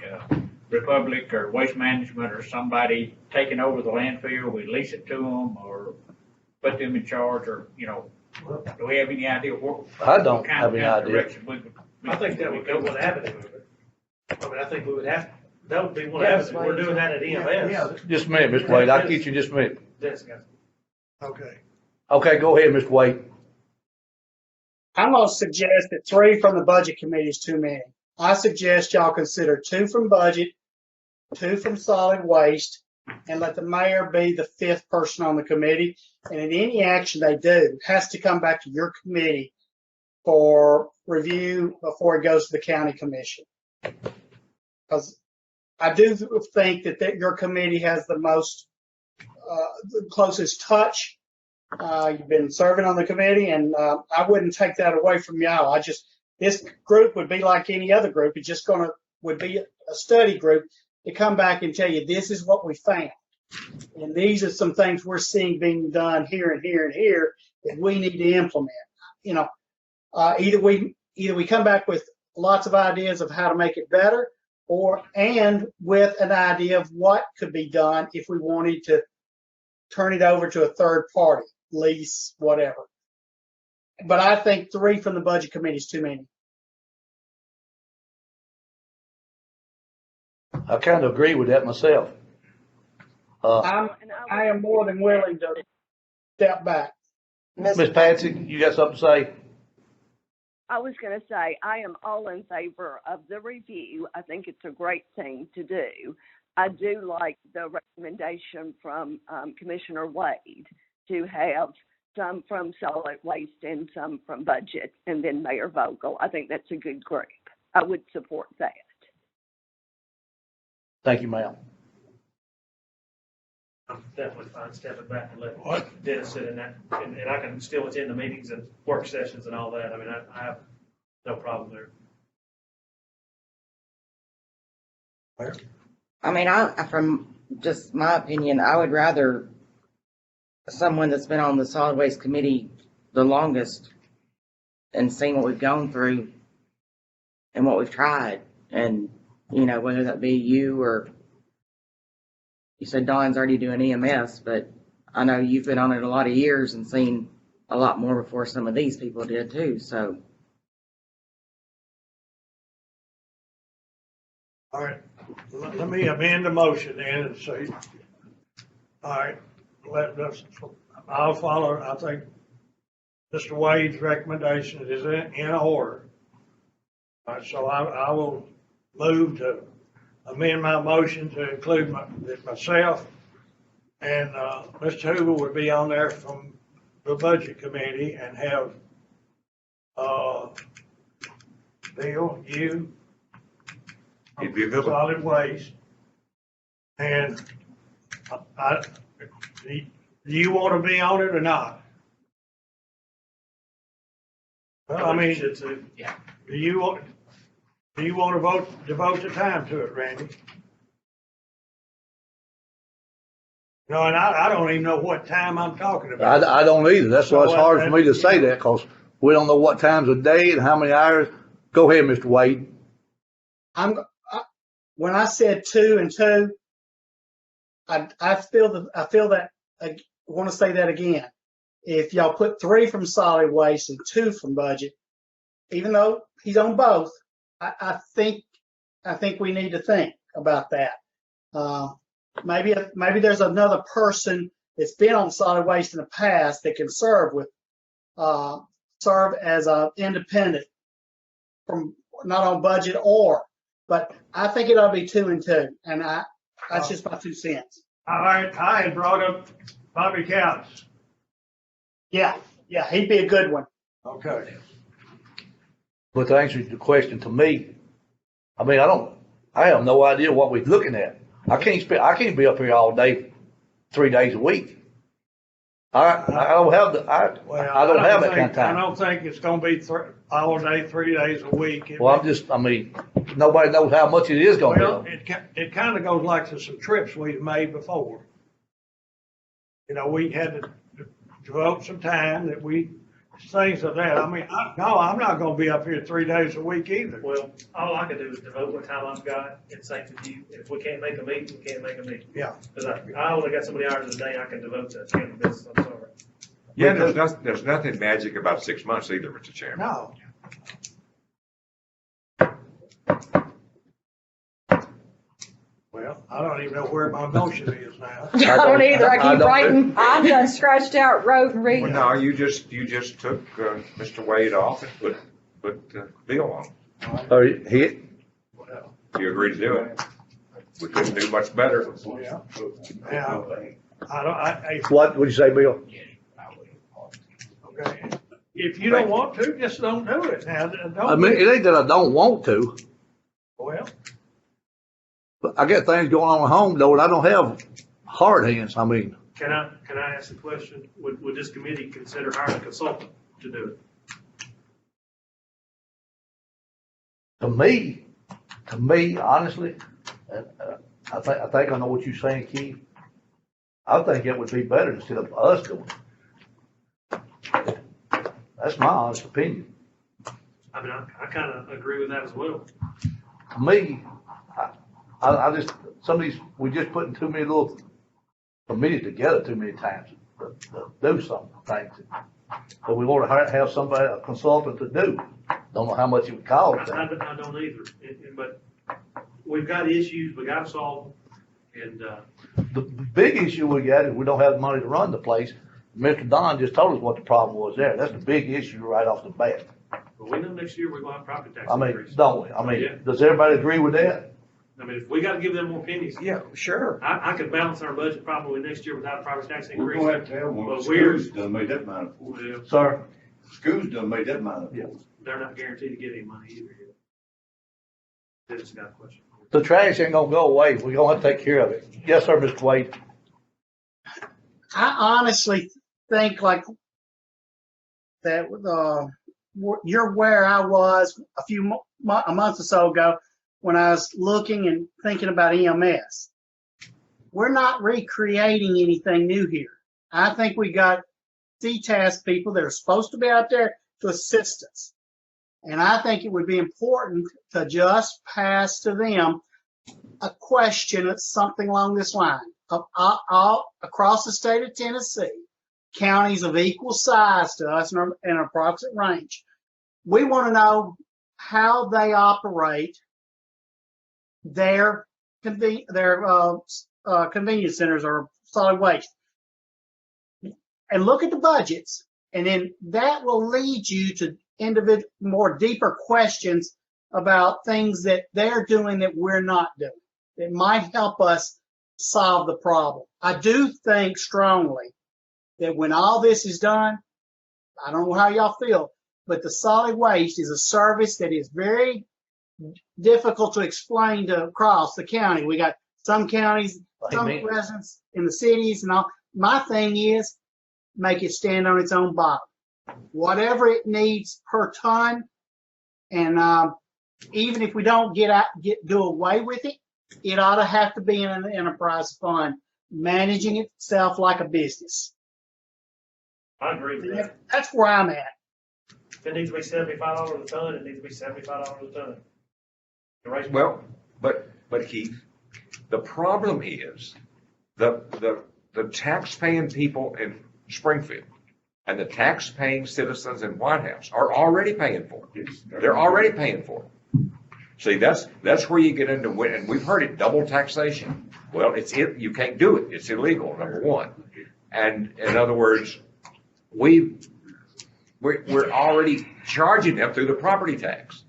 Republic or Waste Management or somebody taking over the landfill, we lease it to them or put them in charge or, do we have any idea what? I don't what kind have of any idea. direction we I think that would go one avenue of it. I mean, I think we would have, that would be one Yes, avenue. We're doing that at EMS. Just a minute, Mr. Wade, I'll get you just a minute. Yes, guys. Okay. Okay, go ahead, Mr. Wade. I'm gonna suggest that 3 from the budget committee is too many. I suggest y'all consider 2 from budget, 2 from solid waste, and let the mayor be the 5th person on the committee. And in any action they do, has to come back to your committee for review before it goes to the county commission. Because I do think that your committee has the most, the closest touch. You've been serving on the committee, and I wouldn't take that away from y'all. This group would be like any other group. It's just would be a study group to come back and tell you, this is what we found. And these are some things we're seeing being done here and here and here that we need to implement. Either we come back with lots of ideas of how to make it better, and with an idea of what could be done if we wanted to turn it over to a third party, lease, whatever. But I think 3 from the budget committee is too many. I kind of agree with that myself. I am more than willing to step back. Ms. Patsy, you got something to say? I was going to say, I am all in favor of the review. I think it's a great thing to do. I do like the recommendation from Commissioner Wade to have some from solid waste and some from budget, and then Mayor Vogel. I think that's a good group. I would support that. Thank you, ma'am. I'm definitely fine stepping back and letting Dennis sit in that, and I can still attend the meetings and work sessions and all that. I mean, I have no problem there. I mean, from just my opinion, I would rather someone that's been on the solid waste committee the longest and seen what we've gone through and what we've tried. And, whether that be you or you said Don's already doing EMS, but I know you've been on it a lot of years and seen a lot more before some of these people did too. So. All right, let me amend the motion then and say, all right, I'll follow, I think Mr. Wade's recommendation is in order. All right, so I will move to amend my motion to include myself and Mr. Hoover would be on there from the budget committee and have Bill, you, solid waste, and do you want to be on it or not? Well, I mean, Yeah. do you want to devote the time to it, Randy? No, and I don't even know what time I'm talking about. I don't either. That's why it's hard for me to say that, because we don't know what times of day and how many hours. Go ahead, Mr. Wade. When I said 2 and 2, I feel that I want to say that again. If y'all put 3 from solid waste and 2 from budget, even though he's on both, I think we need to think about that. Maybe there's another person that's been on solid waste in the past that can serve as an independent from not on budget but I think it ought to be 2 and 2, and that's just my 2 cents. All right, I had brought up Bobby Couch. Yeah, he'd be a good one. Okay. But to answer the question to me, I mean, I have no idea what we're looking at. I can't be up here all day, 3 days a week. I don't have that kind of time. I don't think it's gonna be all day, 3 days a week. Well, nobody knows how much it is gonna Well, be. it kind of goes like to some trips we've made before. We had to devote some time that we things of that. I memean, I'm not gonna be up here 3 days a week either. Well, all I can do is devote what time I've got and say to you, if we can't make a meeting, we can't make a meeting. Yeah. Because I only got so many hours a day I can devote to county business, I'm sorry. Yeah, there's nothing magic about 6 months either, Mr. Chairman. No. Well, I don't even know where my motion is now. I don't either. I keep don't- writing. I'm done scratched out road and Well, reading. no, you just took, Mr. Wade off and put Bill on. Or he, Well, You agreed to do it. We couldn't do much better. yeah. Yeah. I what would you say, Bill? okay. If you don't want to, just don't do it now. Don't I mean, it ain't that I don't want to, Well, but I got things going on at home though, and I don't have hard hands. I mean, Can I ask a question? Would this committee consider hiring a consultant to do it? to me, honestly, I think I know what you're saying, Keith. I think it would be better instead of us doing it. That's my honest opinion. I mean, I kind of agree with that as well. To me, I just, some of these, we just putting too many little committees together too many times to do some things. But we want to have somebody, a consultant to do. Don't know how much it would cost. I don't either, but we've got issues, we got to solve them, and, The big issue we got is we don't have the money to run the place. Mr. Don just told us what the problem was there. That's the big issue right off the bat. but we know next year we're going to have property tax I mean, increase. don't we? I Yeah. mean, does everybody agree with that? I mean, if we got to give them more pennies, Yeah, sure. I could balance our budget probably next year without a property tax We're increase. gonna have to have one. But we're- Schools done made that amount of force. Well, Sir? Schools done made that amount of force. they're not guaranteed to get any money either yet. They just got a question. The trash ain't gonna go away. We're gonna have to take care of it. Yes, sir, Mr. Wade. I honestly think like that, you're where I was a month or so ago when I was looking and thinking about EMS. We're not recreating anything new here. I think we got CTAS people that are supposed to be out there to assist us. And I think it would be important to just pass to them a question that's something along this line. All across the state of Tennessee, counties of equal size to us in an approximate range, we want to know how they operate their convenience centers or solid waste. And look at the budgets, and then that will lead you to more deeper questions about things that they're doing that we're not doing. It might help us solve the problem. I do think strongly that when all this is done, I don't know how y'all feel, but the solid waste is a service that is very difficult to explain to across the county. We got some counties, some Amen. residents in the cities and all. My thing is make it stand on its own bottom. Whatever it needs per ton, and even if we don't do away with it, it ought to have to be in an enterprise fund, managing itself like a business. I agree with that. That's where I'm at. If it needs to be $75 a ton, it needs to be $75 a ton. The raise- Well, but Keith, the problem is the tax-paying people in Springfield and the tax-paying citizens in White House are already paying for it. They're already paying for it. See, that's where you get into, and we've heard it, double taxation. Well, you can't do it. It's illegal, number one. And in other words, we're already charging them through the property tax.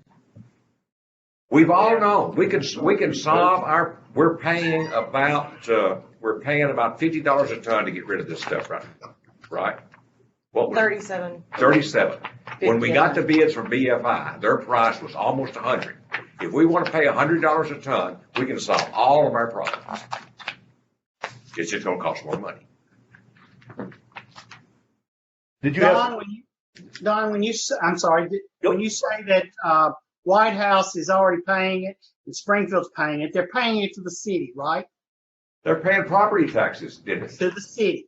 We've all known, we can solve we're paying about $50 a ton to get rid of this stuff right now, right? What was it? 37. 37. When we got the bids from BFI, their price was almost 100. If we want to pay $100 a ton, we can solve all of our problems. It's just gonna cost more money. Did you have, Don, when you say that White House is already paying it and Springfield's paying it, they're paying it to the city, right? They're paying property taxes, didn't it? To the city.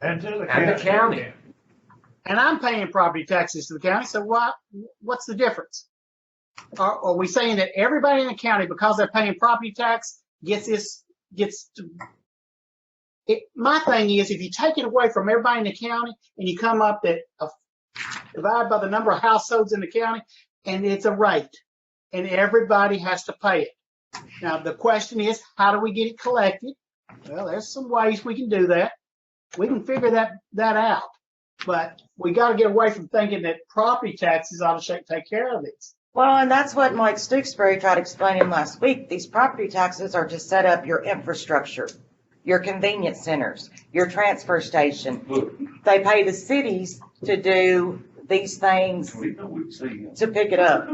And to the And the county. and I'm paying property taxes to the county, so what's the difference? Are we saying that everybody in the county, because they're paying property tax, my thing is, if you take it away from everybody in the county and you come up that divide by the number of households in the county, and it's a rate, and everybody has to pay it. Now, the question is, how do we get it collected? Well, there's some ways we can do that. We can figure that out. But we got to get away from thinking that property taxes ought to take care of this. Well, and that's what Mike Stooksbury tried explaining last week. These property taxes are to set up your infrastructure, your convenience centers, your transfer station. They pay the cities to do these things to pick it up.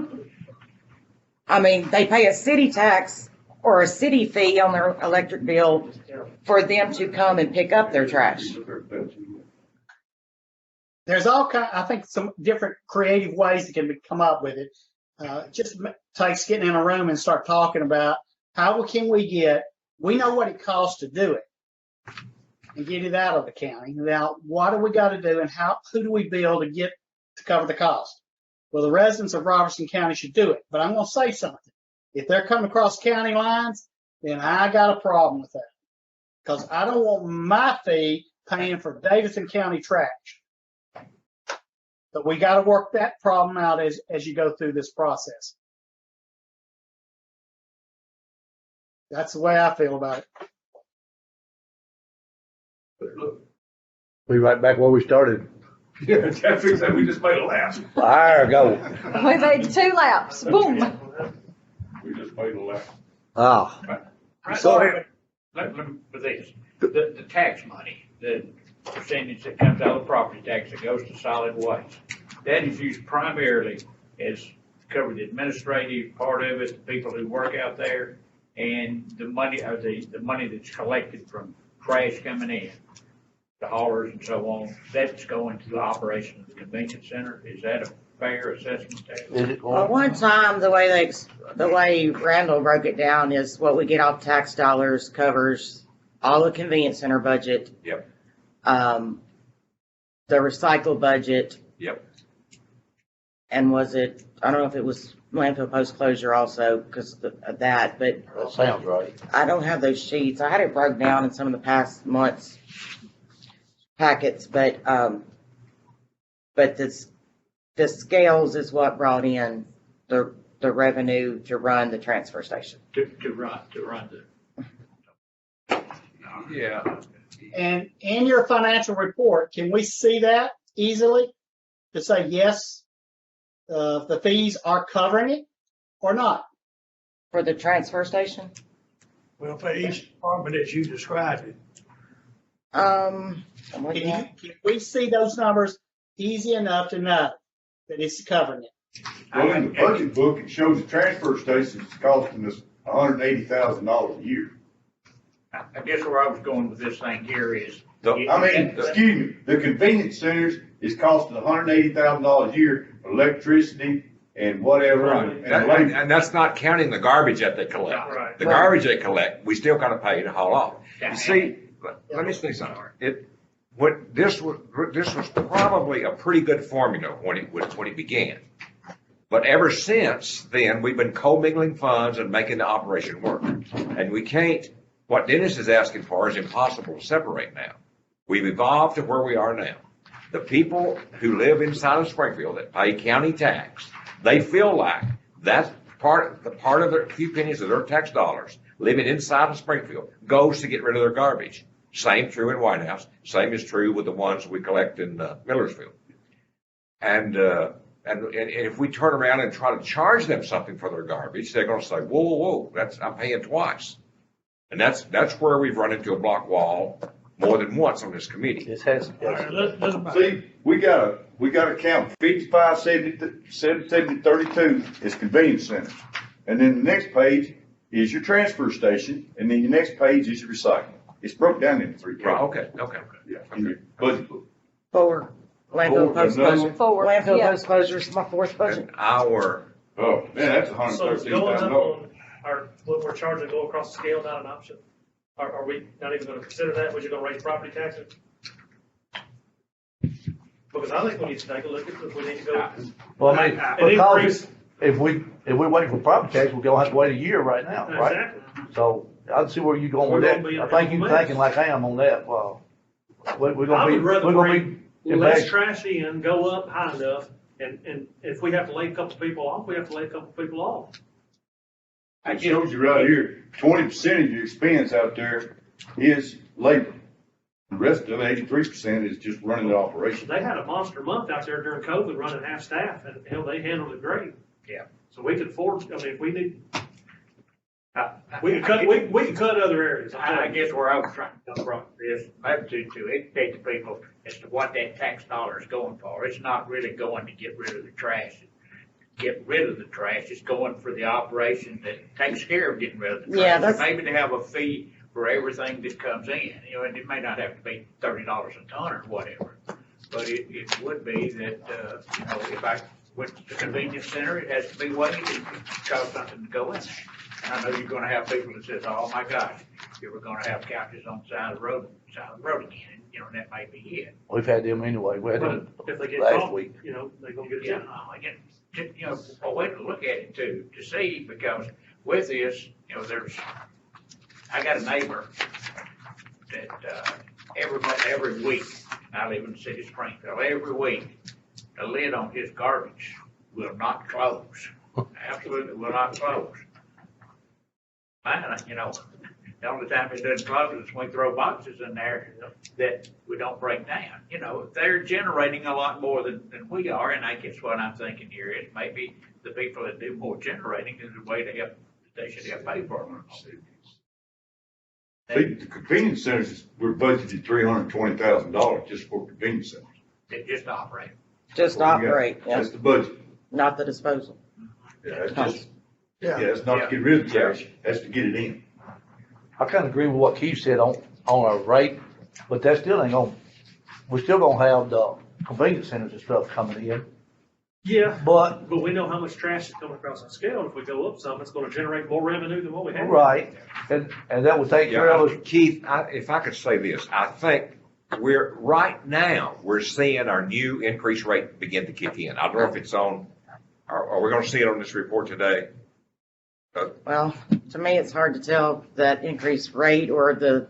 I mean, they pay a city tax or a city fee on their electric bill for them to come and pick up their trash. There's I think some different creative ways that can come up with it. Just takes getting in a room and start talking about how can we know what it costs to do it and get it out of the county. Now, what do we got to do, and who do we bill to cover the cost? Well, the residents of Robertson County should do it, but I'm going to say something. If they're coming across county lines, then I got a problem with that, because I don't want my fee paying for Davidson County trash. But we got to work that problem out as you go through this process. That's the way I feel about it. We right back where we started. Yeah, that's exactly, we just made a laugh. There we go. We made 2 laps. Boom. We just made a laugh. Ah. Go ahead. Let me, with this, the tax money, the percentage that comes out of property tax that goes to solid waste, that is used primarily as cover the administrative part of it, the people who work out there, and the money, or the money that's collected from trash coming in, the haulers and so on, that's going to the operation of the convention center. Is that a fair assessment, Taylor? Well, one time, the way Randall broke it down is what we get off tax dollars covers all the convenience center budget. Yep. The recycle budget. Yep. And I don't know if it was landfill post closure also because of that, but. That sounds right. I don't have those sheets. I had it broke down in some of the past months' packets, but the scales is what brought in the revenue to run the transfer station. To run the. Yeah. And in your financial report, can we see that easily to say, yes, the fees are covering it or not? For the transfer station? Well, for each department as you described it. Can we see those numbers easy enough to know that it's covering it? Well, in the budget book, it shows the transfer station is costing us $180,000 a year. I guess where I was going with this thing here is. Excuse me, the convenience centers is costing $180,000 a year, electricity and whatever. Right. And that's not counting the garbage that they collect. Right. The garbage they collect, we still gotta pay to haul off. You see, let me say something. This was probably a pretty good formula when it began. But ever since then, we've been commingling funds and making the operation work. And we can't, what Dennis is asking for is impossible to separate now. We've evolved to where we are now. The people who live inside of Springfield that pay county tax, they feel like that's part of their few pennies of their tax dollars living inside of Springfield goes to get rid of their garbage. Same true in White House. Same is true with the ones we collect in Millersville. And if we turn around and try to charge them something for their garbage, they're going to say, whoa, I'm paying twice. And that's where we've run into a block wall more than once on this committee. This has. See, we gotta count 55, 70, 32 is convenience centers. And then the next page is your transfer station, and then your next page is your recycling. It's broke down into 3 Right, categories. okay. Yeah, in your budget book. 4. Landfill post closure. 4. Landfill Yeah. post closure is my 4th budget. And our, Oh, man, that's So is going up $113,000. on what we're charging to go across the scale not an option? Are we not even gonna consider that? We're just gonna raise property taxes? Because I think we need to take a look at if we need to go. Well, I mean, An because increase. if we wait for property tax, we're gonna have to wait a year right now, right? Exactly. So I see where you're going with We're that. gonna be in I a think double you're mess. thinking like I am on that. Well, we're I gonna be, would rather we're gonna bring be less impacted. trash in, go up high enough, and if we have to lay a couple people off, we have to lay a couple people off. It shows you right here, 20% of your expense out there is labor. The rest of it, 83% is just running the operation. They had a monster month out there during COVID running half staff, and hell, they handled it great. Yeah. So we could afford, I mean, if we need, we could cut, we could cut other areas. I'm I telling you. guess where I was trying to come from is maybe to educate the people as to what that tax dollar is going for. It's not really going to get rid of the trash. Get rid of the trash. It's going for the operation that takes care of getting rid of the Yeah, trash. that's- Maybe to have a fee for everything that comes in, and it may not have to be $30 a ton or whatever. But it would be that, if I went to the convenience center, it has to be weighted, it costs something to go in there. And I know you're gonna have people that says, oh my gosh, you were gonna have couches on the side of the road again, and that may be it. We've had them anyway. We had them But if they get last caught, week. they're gonna get a Yeah, ticket. again, a way to look at it too, to see, because with this, I got a neighbor that, every week, I live in the city of Springfield, every week, the lid on his garbage will not close. Absolutely will not close. Mine, the only time it doesn't close is when we throw boxes in there that we don't break down. They're generating a lot more than we are, and I guess what I'm thinking here is maybe the people that do more generating is a way to help, they should help pay for it. See, the convenience centers, we're budgeted $320,000 just for convenience centers. They just operate. Just That's what we got. operate, yeah, That's the budget. not the disposal. Yeah, that's just, Yeah. yeah, it's not to get rid of the trash, that's to get it in. I kinda agree with what Keith said on our rate, but that still ain't gonna, we're still gonna have the convenience centers and stuff coming in. Yeah, But, but we know how much trash is coming across our scale. If we go up some, it's gonna generate more revenue than what we have. right, and that would take care of us. Keith, if I could say this, I think we're seeing our new increase rate begin to kick in. I don't know if it's on, are we gonna see it on this report today? Well, to me, it's hard to tell that increased rate or the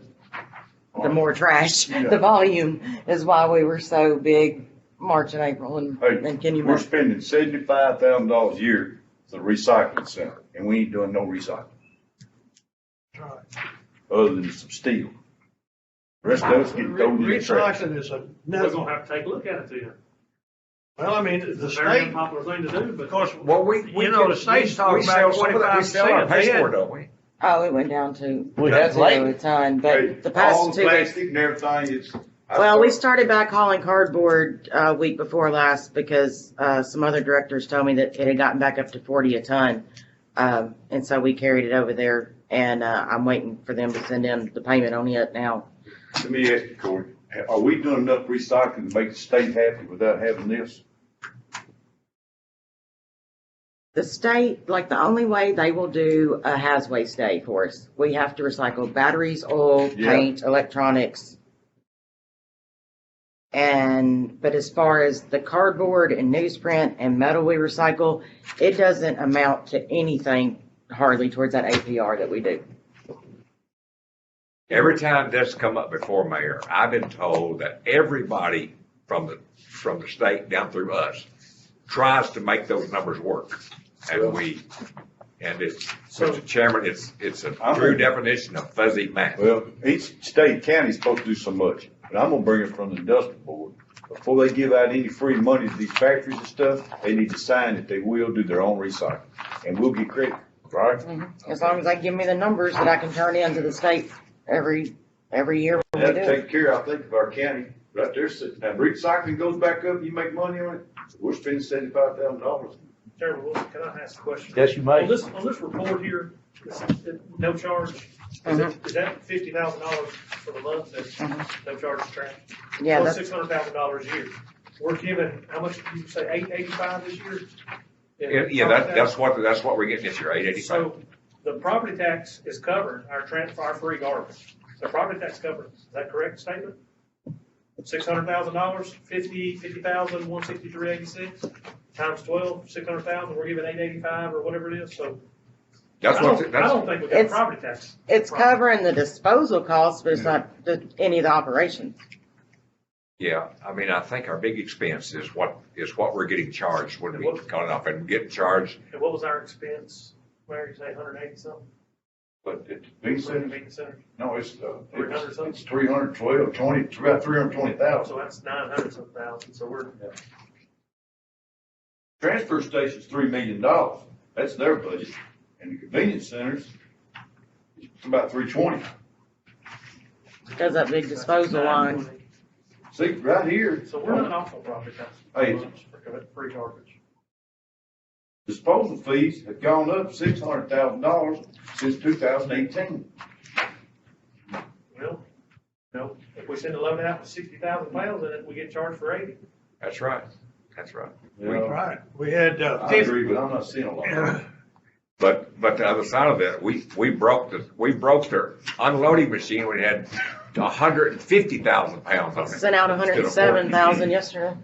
more trash, the volume is why we were so big March and April and can you We're imagine? spending $75,000 a year for the recycling center, and we ain't doing no recycling, other than some steel. The rest of us get thrown in the trash. Recycling is a, We're gonna have to take a look at it too. well, I mean, It's the a very state, unpopular thing to do, but. of course, Well, the state's talking about 25%. sell our They paste had- for it, don't we? Oh, it went down to We had zero late. a ton, Hey, but the all past the 2 weeks. plastic and everything, it's. Well, we started back hauling cardboard, week before last because, some other directors told me that it had gotten back up to 40 a ton. And so we carried it over there and, I'm waiting for them to send in the payment on it now. Let me ask you, Corey, are we doing enough recycling to make the state happy without having this? The state, like the only way they will do a has waste day for us, we have to recycle batteries, oil, Yeah. paint, electronics. But as far as the cardboard and newsprint and metal we recycle, it doesn't amount to anything hardly towards that APR that we do. Every time this come up before mayor, I've been told that everybody from the state down through us tries to make those numbers work. And it's, Mr. Chairman, it's a true definition of fuzzy math. Well, each state county's supposed to do so much, but I'm gonna bring it from the industrial board. Before they give out any free money to these factories and stuff, they need to sign that they will do their own recycling, and we'll get credit, right? As long as they give me the numbers that I can turn into the state every year when we That'll do. take care, I think, of our county, right there, sitting, now recycling goes back up, you make money on it, we're spending $75,000. Chairman Wilson, can I ask a question? Yes, you may. On this report here, no charge, is that $50,000 for the month, that's no charge to trash? Yeah, So that's, $600,000 a year. We're giving, how much did you say, 885 this year? Yeah, that's what we're getting this year, 885. So the property tax is covering our free garbage. The property tax covers, is that correct statement? $600,000, 50,000, 163.86, times 12, 600,000, we're giving 885 or whatever it is, so. That's I what, don't that's, think we got It's- property tax. It's problem. covering the disposal costs, but it's not any of the operations. yeah, I mean, I think our big expense is what we're getting charged when we cut it off and getting charged. And what was our expense, Mary, say 180 something? But it's, convenience centers, Convenience center, no, it's, 300 something? it's 312, 20, it's about 320,000. So that's 900 some thousand, so we're, Transfer station's $3 million. That's their budget. And the convenience centers, it's about 320. Because that big disposal line. See, right here. so we're not off on property tax. Hey. For free garbage. Disposal fees have gone up $600,000 since 2018. Well, no, if we send a load out with 60,000 pounds, then we get charged for 80. That's right. That's right. Right. We had, I agree, but I'm not seeing a lot. But the other side of that, we broke their unloading machine. We had 150,000 pounds on it. Sent out 107,000 yesterday.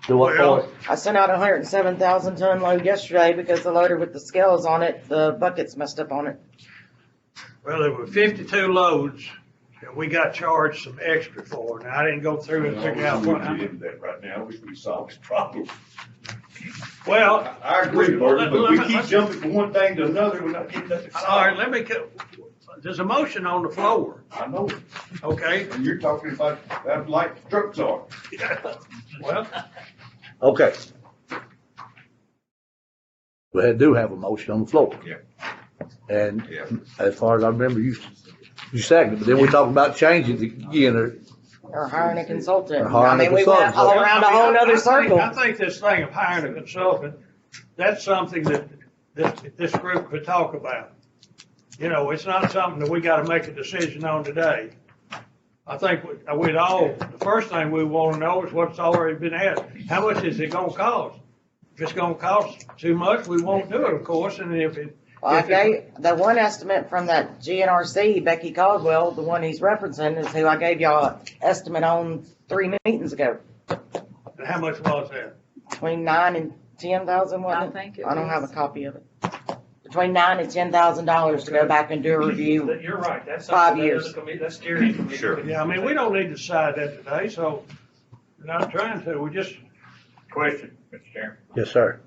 Do what for it? I sent out 107,000 to unload yesterday because the loader with the scales on it, the bucket's messed up on it. well, there were 52 loads that we got charged some extra for. Now, I didn't go through and figure out what. We get into that right now. We solve this problem. Well, I agree, Burton, but we let- keep jumping from one thing to another. We're not getting nothing all right, solved. there's a motion on the floor, I know. okay? And you're talking about that like trucks are. Well, Okay. We do have a motion on the floor. Yeah. And Yeah. as far as I remember, you seconded, but then we talked about changing it again, Or hiring a consultant. Or hiring I a mean, we went consultant. all around a whole nother circle. I think this thing of hiring a consultant, that's something that this group could talk about. You know, it's not something that we gotta make a decision on today. I think the first thing we wanna know is what's already been asked. How much is it gonna cost? If it's gonna cost too much, we won't do it, of course, and if it. Well, I gave, the one estimate from that GNRC, Becky Caldwell, the one he's referencing, is who I gave y'all an estimate on 3 meetings ago. How much was that? Between 9 and 10,000, wasn't it? I think it I don't have a was. copy of it. Between $9,000 and $10,000 to go back and do a review. You're right, that's 5 something years. that's steering committee. Sure. Yeah, I mean, we don't need to decide that today, so we're not trying to, we just, Question, Mr. Chairman. Yes, sir.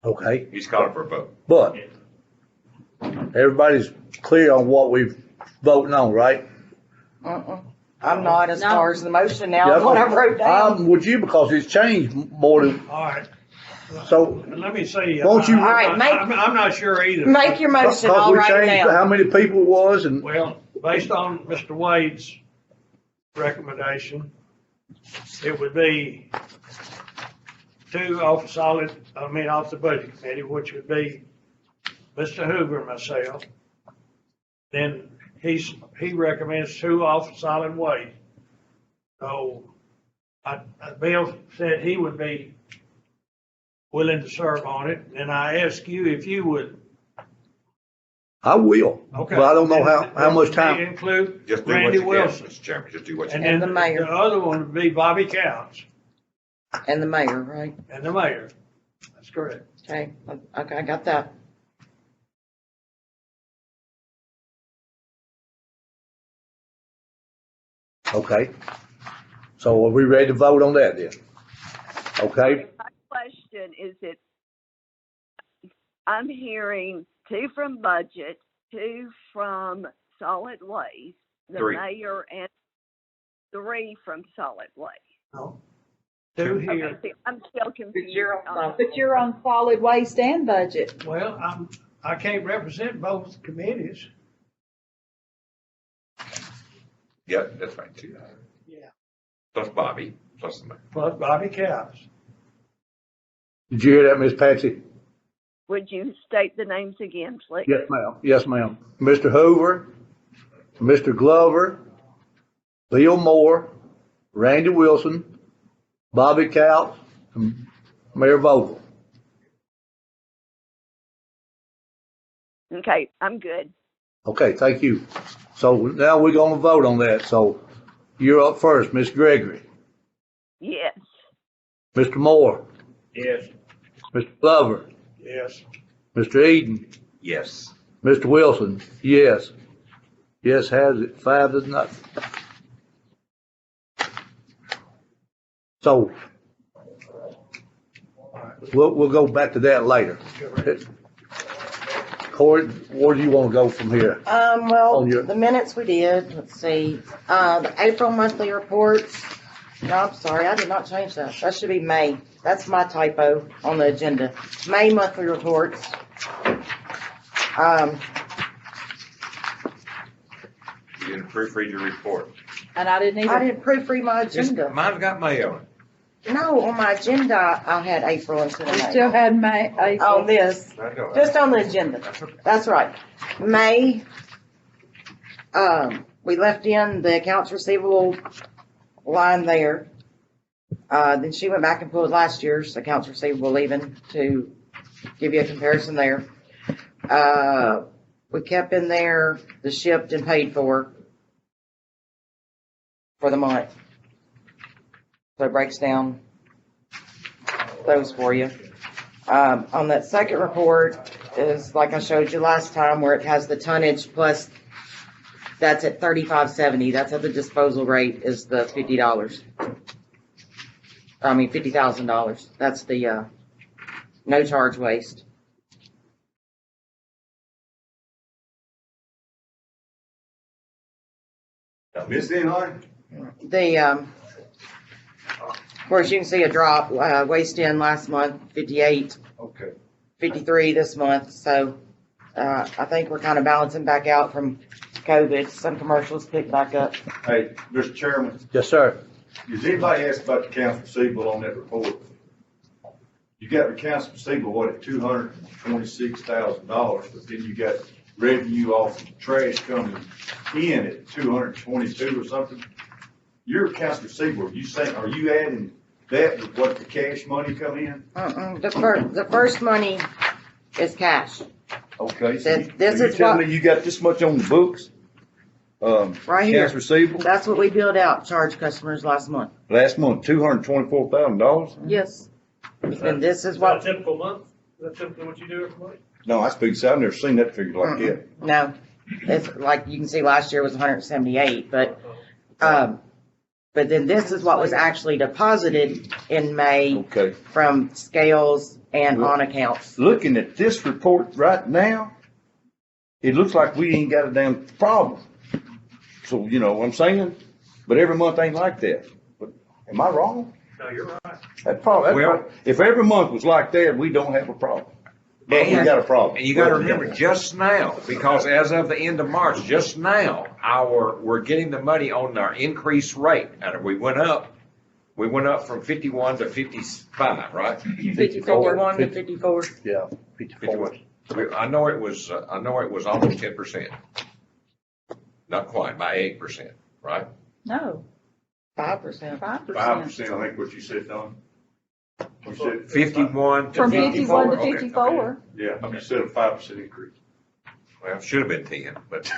Okay, He's calling for a vote. but everybody's clear on what we've voting on, right? I'm not as No. far as the motion now, what I wrote down. I'm with you because it's changed more than, all right. so, Let me see. Won't you- I'm All right, make- I'm not sure either. Make your motion, because I'll we write it changed down. how many people it was and, Well, based on Mr. Wade's recommendation, it would be two off the budget committee, which would be Mr. Hoover and myself. Then he recommends two off solid waste. So, Bill said he would be willing to serve on it, and I asked you if you would. I will. Okay. But I don't know how much They time. include Just do what Randy you can, Wilson. Mr. Chairman, just do what you And can. then the mayor. the other one would be Bobby Couch And the mayor, right? and the mayor. That's correct. Okay, I got that. Okay. So are we ready to vote on that then? Okay, My question is that I'm hearing two from budget, two from solid waste, the Three. mayor, and three from solid waste. No. Two here. Okay, I'm still confused. But you're on solid waste and budget. Well, I can't represent both committees. Yeah, that's fine too. Yeah. Plus Bobby, plus the mayor. Plus Bobby Couch. did you hear that, Miss Patsy? Would you state the names again, please? Yes, ma'am. Yes, ma'am. Mr. Hoover, Mr. Glover, Bill Moore, Randy Wilson, Bobby Couch, and Mayor Vogel. Okay, I'm good. Okay, thank you. So now we're gonna vote on that. So You're up first, Ms. Gregory. Yes. Mr. Moore, Yes. Mr. Glover, Yes. Mr. Eden, Yes. Mr. Wilson, yes. Yes has it, 5-0. So, we'll go back to that later. Corey, where do you want to go from here? Well, On your- the minutes we did, let's see, the April monthly reports. No, I'm sorry, I did not change that. That should be May. That's my typo on the agenda. May monthly reports. You didn't proofread your report. And I didn't I either. didn't proofread my It's- agenda. Mine's got May on it. No, on my agenda, I had April instead of We May. still had May, On April. this, I know. just on the agenda. That's okay. That's right. May, we left in the accounts receivable line there. Then she went back and pulled last year's accounts receivable even to give you a comparison there. We kept in there the shipped and paid for the month. So it breaks down those for you. On that second report is like I showed you last time where it has the tonnage plus that's at $35.70. That's at the disposal rate is the $50. I mean, $50,000. That's the, no charge waste. Now, Miss anything? The, of course, you can see a drop, waste in last month, 58, Okay. 53 this month. So, I think we're kind of balancing back out from COVID. Some commercials picked back up. Hey, Mr. Chairman, Yes, sir. does anybody ask about the accounts receivable on that report? You got the accounts receivable, what, at $226,000, but then you got revenue off of trash coming in at 222 or something? Your accounts receivable, are you adding that with what the cash money come in? The first money is cash. Okay, so This you is telling what- me you got this much on the books? Right here. Accounts receivable, That's what we billed out, charged customers last month. last month, $224,000? Yes. And this is Is that a what, typical month? Is that typically what you do every month? No, I speak, so I've never seen that figure like that. no, it's like you can see last year was 178, but then this is what was actually deposited in May Okay. from scales and Well- on accounts. Looking at this report right now, it looks like we ain't got a damn problem. So, you know what I'm saying? But every month ain't like that. But am I wrong? No, you're right. Well- If every month was like that, we don't have a problem. But we And- got a problem. And you gotta remember, just now, because as of the end of March, just now, we're getting the money on our increased rate. And we went up from 51 to 55, right? 51 to 54. Yeah, 54. I know it was almost 10%. Not quite, by 8%, right? No, 5%. 5%. 5%, I think what you said, Don. You said 51 to From 54. 51 to Okay, 54. Yeah, you said a 5% increase. Well, it should have been 10, but.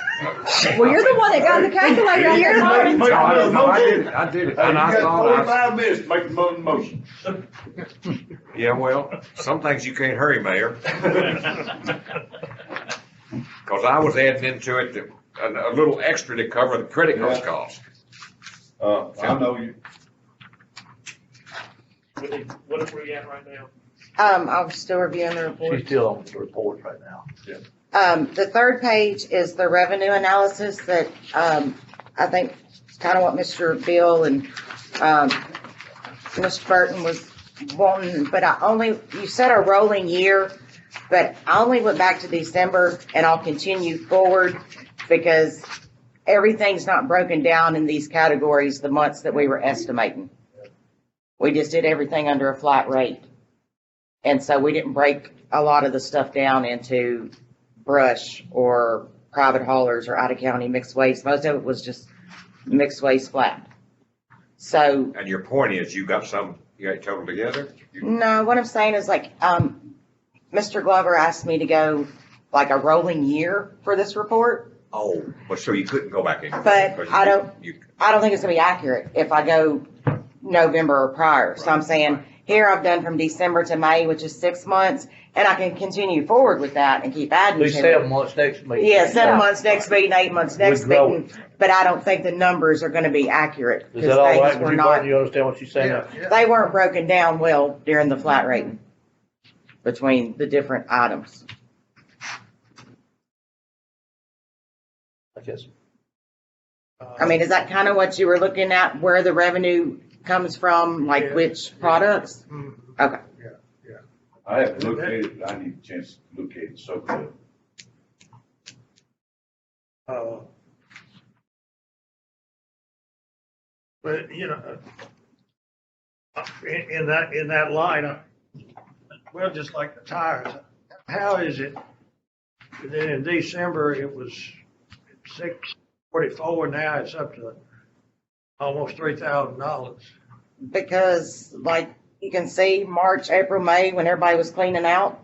Well, you're the one that got the calculator out there. No, Martin. Make I another motion. did it, Hey, you and I got thought 45 minutes to make the motion. yeah, well, some things you can't hurry, Mayor. Cause I was adding into it a little extra to cover the credit card cost. I know you. What are we at right now? I'm still reviewing the report. She's still on the report right now. The third page is the revenue analysis that, I think is kind of what Mr. Bill and, Mr. Burton was wanting, but you said a rolling year, but I only went back to December and I'll continue forward because everything's not broken down in these categories, the months that we were estimating. We just did everything under a flat rate. And so we didn't break a lot of the stuff down into brush or private haulers or out of county mixed waste. Most of it was just mixed waste flat. So, And your point is, you got it total together? no, what I'm saying is like, Mr. Glover asked me to go like a rolling year for this report Oh, but so you couldn't go back in. But I don't think it's gonna be accurate if I go November or prior. So I'm saying, here I've done from December to May, which is 6 months, and I can continue forward with that and keep adding Be to 7 it. months next meeting. Yeah, 7 months next meeting, 8 months next We'd grow meeting, but I don't think the numbers are gonna be accurate. Is that all right Because with they were you, not, Barton? You understand what she's saying now? they weren't broken down well during the flat rate between the different items. I guess. I mean, is that kind of what you were looking at, where the revenue comes from, like Yeah. which products? Mhm. Okay. I haven't looked at it, but I need a chance to look at it, so good. But, you know, in that line, well, just like the tires, how is it that in December it was 644, now it's up to almost $3,000? Because like you can see, March, April, May, when everybody was cleaning out,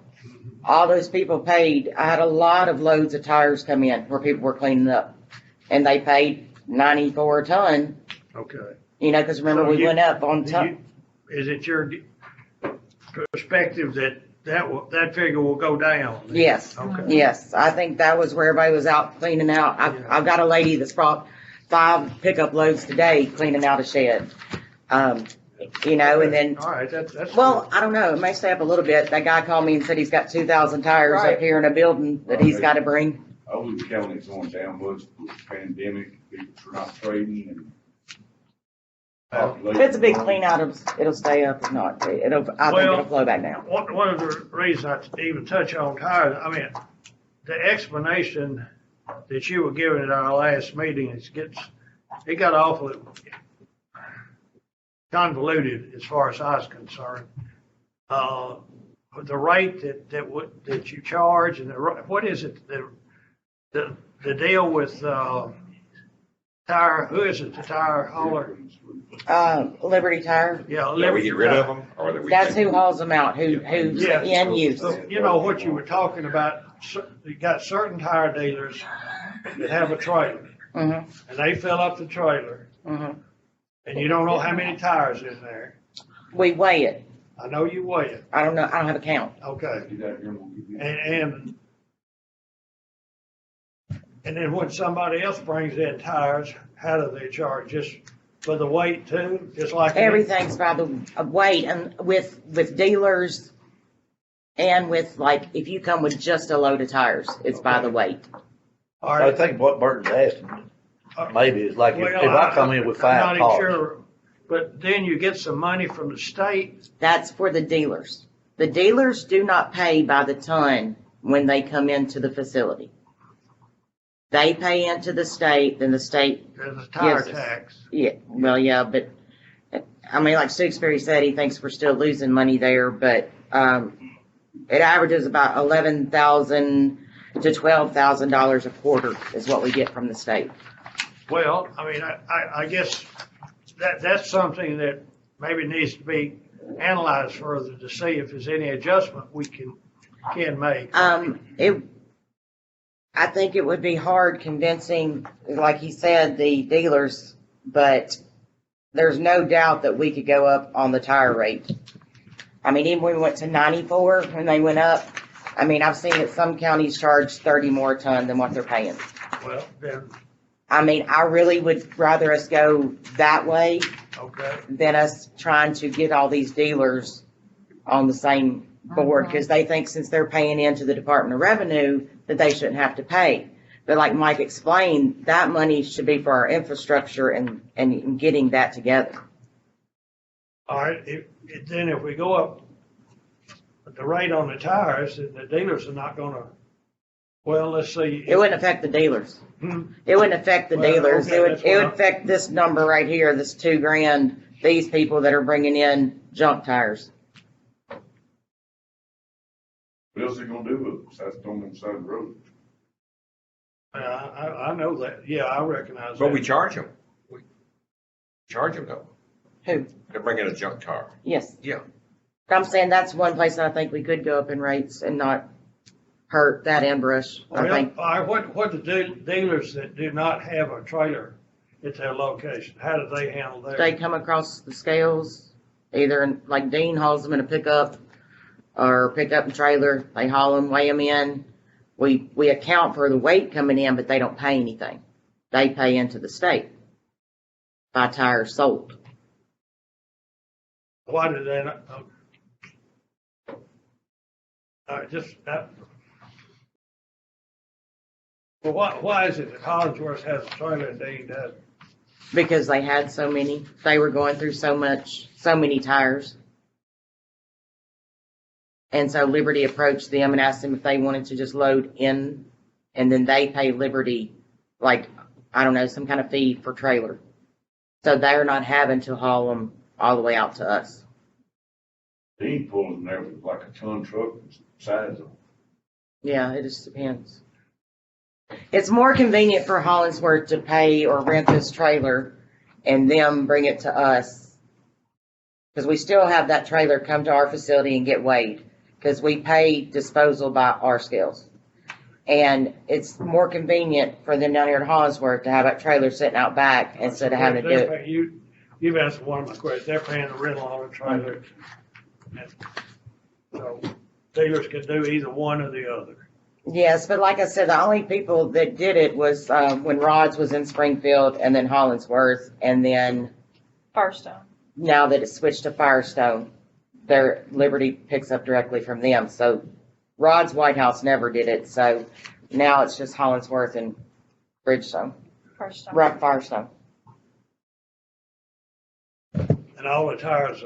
all those people paid. I had a lot of loads of tires come in where people were cleaning up, and they paid 94 a ton. Okay. You know, because remember So we you- went up on ton. Is it your perspective that figure will go down? Yes, Okay. yes. I think that was where everybody was out cleaning out. I've got a lady that's brought 5 pickup loads today cleaning out a shed. You know, and then, All right, that's. well, I don't know. It may stay up a little bit. That guy called me and said he's got 2,000 tires Right. up here in a building that he's got to bring. I was counting it's going down much with the pandemic, people are not trading and. If it's a big clean out, it'll stay up. If not, I think it'll flow back down. One of the reasons I even touch on tires, I mean, the explanation that you were giving at our last meeting it got awfully convoluted as far as I was concerned. The rate that you charge and what is it, the deal with, tire, who is it, the tire hauler? Liberty Tire. Yeah. That we get rid of them, or that we? That's who hauls them out, who's Yeah. in use. So, you know, what you were talking about, you got certain tire dealers that have a trailer, Mhm, and they fill up the trailer, mhm. and you don't know how many tires in there. We weigh it. I know you weigh it, I don't know. I don't have a count. okay, Do that here, we'll give you- and then when somebody else brings in tires, how do they charge? Just for the weight too, just like? Everything's by the weight, and with dealers, and with like if you come with just a load of tires, it's by the weight. All I right. think what Burton's asking, maybe is like if Well, I come in with 5 I'm not cars. sure, but then you get some money from the state. That's for the dealers. The dealers do not pay by the ton when they come into the facility. They pay into the state, then the state, There's a tire Yes. tax. yeah, well, yeah, but, I mean, like Tewksbury said, he thinks we're still losing money there, but, it averages about $11,000 to $12,000 a quarter is what we get from the state. Well, I mean, I guess that's something that maybe needs to be analyzed further to see if there's any adjustment we can make. I think it would be hard convincing, like he said, the dealers, but there's no doubt that we could go up on the tire rate. I mean, even when we went to 94, when they went up, I mean, I've seen that some counties charge 30 more a ton than what they're paying. Well, then, I mean, I really would rather us go that way okay, than us trying to get all these dealers on the same board, because they think since they're paying into the Department of Revenue, that they shouldn't have to pay. But like Mike explained, that money should be for our infrastructure and getting that together. all right, then if we go up the rate on the tires, then the dealers are not gonna, well, let's see. It wouldn't affect the dealers. Hmm. It wouldn't affect the Well, dealers. okay, It would, that's it what would affect this number right here, this $2,000, these people that are bringing in junk tires. What else are you gonna do with it? That's on the side of the road. I know that, yeah, I recognize that. But we charge them. We charge them though. Who? They're bringing a junk car. Yes. Yeah. But I'm saying that's one place that I think we could go up in rates and not hurt, that and brush, I Well, think. all right, what the dealers that do not have a trailer at their location, how do they handle They that? come across the scales, either like Dean hauls them in a pickup or pickup and trailer. They haul them, weigh them in. We account for the weight coming in, but they don't pay anything. They pay into the state by tires sold. Why do they not? Well, why is it that Hollingsworth has a trailer and Dean doesn't? Because they had so many. They were going through so many tires. And so Liberty approached them and asked them if they wanted to just load in, and then they pay Liberty, like, I don't know, some kind of fee for trailer. So they're not having to haul them all the way out to us. Dean pulls them there with like a ton truck size of them. Yeah, it just depends. It's more convenient for Hollingsworth to pay or rent this trailer and them bring it to us. Because we still have that trailer come to our facility and get weighed. Because we pay disposal by our scales. And it's more convenient for them down here at Hollingsworth to have that trailer sitting out back instead of having to do it. You've answered one of my questions. They're paying the rental on the trailer. And so dealers can do either one or the other. Yes, but like I said, the only people that did it was when Rods was in Springfield and then Hollingsworth, and then Firestone. now that it's switched to Firestone, their Liberty picks up directly from them. So Rod's White House never did it, so now it's just Hollingsworth and Bridgestone. Firestone. Right, Firestone. And all the tires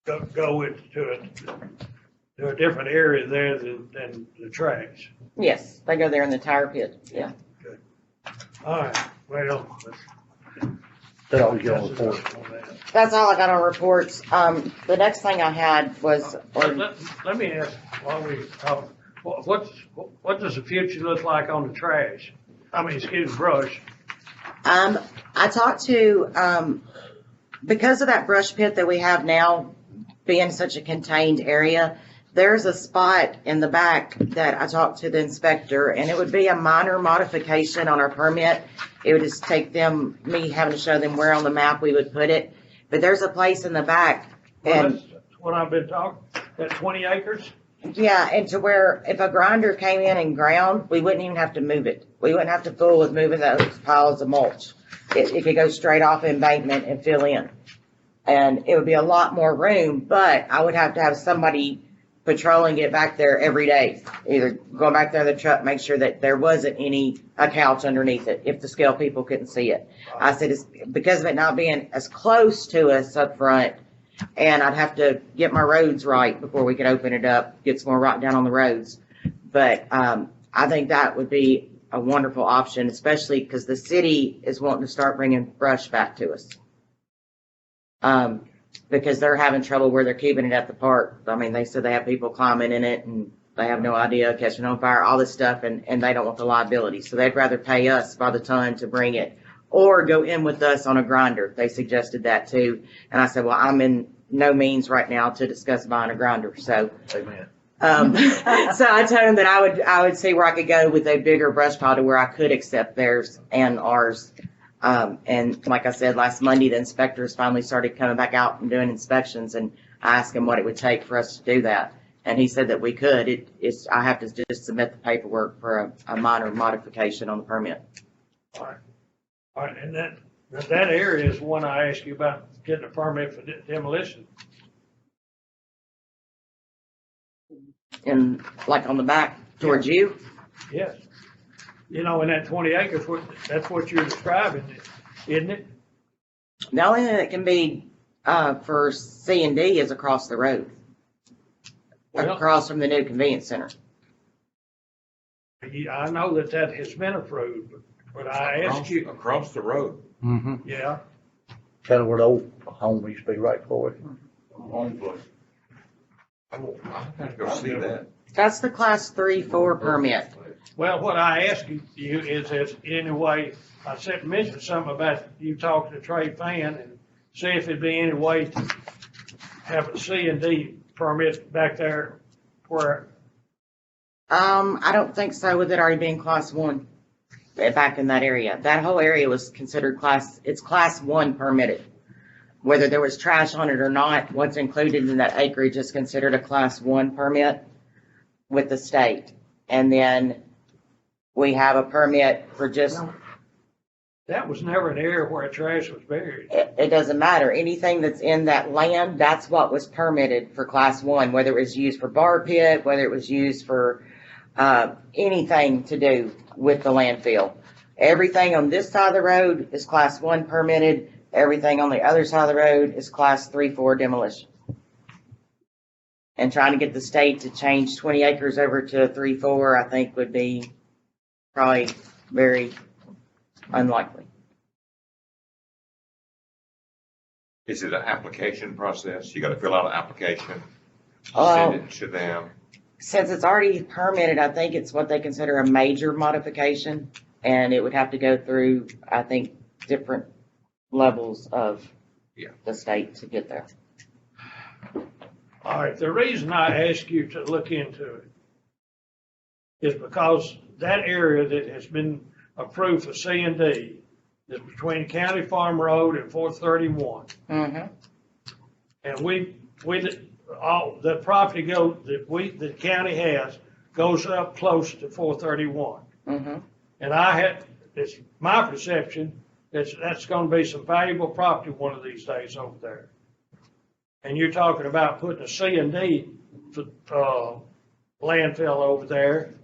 go into a different area there than the tracks. Yes, they go there in the tire pit, yeah. All right, well. That always get on the report. That's all I got on reports. The next thing I had was, Let me ask, while we talk, what does the future look like on the trash? I mean, excuse me, brush. I talked to, because of that brush pit that we have now being such a contained area, there's a spot in the back that I talked to the inspector, and it would be a minor modification on our permit. It would just take me having to show them where on the map we would put it. But there's a place in the back, Well, and that's what I've been talking, that 20 acres? yeah, and to where if a grinder came in and ground, we wouldn't even have to move it. We wouldn't have to fool with moving those piles of mulch. It could go straight off embankment and fill in. And it would be a lot more room, but I would have to have somebody patrolling it back there every day. Either going back there in the truck, make sure that there wasn't a couch underneath it if the scale people couldn't see it. I said it's because of it not being as close to us up front, and I'd have to get my roads right before we could open it up, get some more rock down on the roads. But I think that would be a wonderful option, especially because the city is wanting to start bringing brush back to us. Because they're having trouble where they're keeping it at the park. I mean, they said they have people climbing in it and they have no idea, catching on fire, all this stuff, and they don't want the liability. So they'd rather pay us by the ton to bring it or go in with us on a grinder. They suggested that too. And I said, well, I'm in no means right now to discuss buying a grinder. So, Amen. so I told him that I would see where I could go with a bigger brush pile to where I could accept theirs and ours. And like I said, last Monday, the inspectors finally started coming back out and doing inspections, and I asked him what it would take for us to do that. And he said that we could. I have to just submit the paperwork for a minor modification on the permit. All right, and that area is one I asked you about getting a permit for demolition. And like on the back towards you? Yes. You know, in that 20 acres, that's what you're describing, isn't it? The only thing that can be for C&D is across the road, across from the new convenience center. I know that has been approved, but I asked you. Across the road. Mm-hmm. Yeah. Kind of where the old home used to be right for it. Home place. Oh, I gotta go see that. That's the class 3-4 permit. Well, what I asked you is any way, I said, mention something about you talking to Trey Fan and see if there'd be any way to have a C&D permit back there where I don't think so, with it already being class one back in that area. That whole area was considered it's class one permitted. Whether there was trash on it or not, what's included in that acreage is considered a class one permit with the state. And then we have a permit for just, That was never an area where trash was buried. it doesn't matter. Anything that's in that land, that's what was permitted for class one, whether it was used for bar pit, whether it was used for anything to do with the landfill. Everything on this side of the road is class one permitted. Everything on the other side of the road is class 3-4 demolition. And trying to get the state to change 20 acres over to 3-4, I think would be probably very unlikely. Is it an application process? You gotta fill out an application, Well, send it to them. since it's already permitted, I think it's what they consider a major modification. And it would have to go through, I think, different levels of the state to get there. All right, the reason I ask you to look into it is because that area that has been approved for C&D is between County Farm Road and 431. Mm-hmm. And all the property the county has goes up close to 431. Mm-hmm. And it's my perception, that's gonna be some valuable property one of these days over there. And you're talking about putting a C&D landfill over there.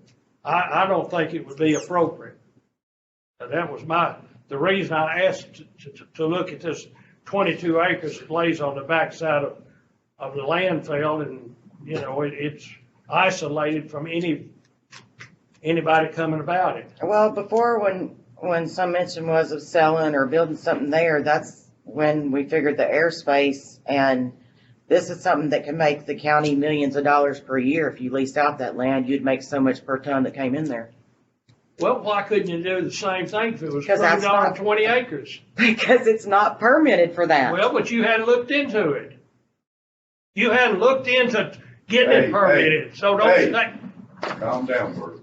I don't think it would be appropriate. That was the reason I asked to look at this 22 acres that lays on the backside of the landfill, and, it's isolated from anybody coming about it. Well, before when some mention was of selling or building something there, that's when we figured the airspace, and this is something that can make the county millions of dollars per year. If you leased out that land, you'd make so much per ton that came in there. Well, why couldn't you do the same thing if it was Because that's on not- 20 acres? Because it's not permitted for that. Well, but you hadn't looked into it. You hadn't looked into getting Hey, it permitted, so don't hey. think. Calm down, Bert.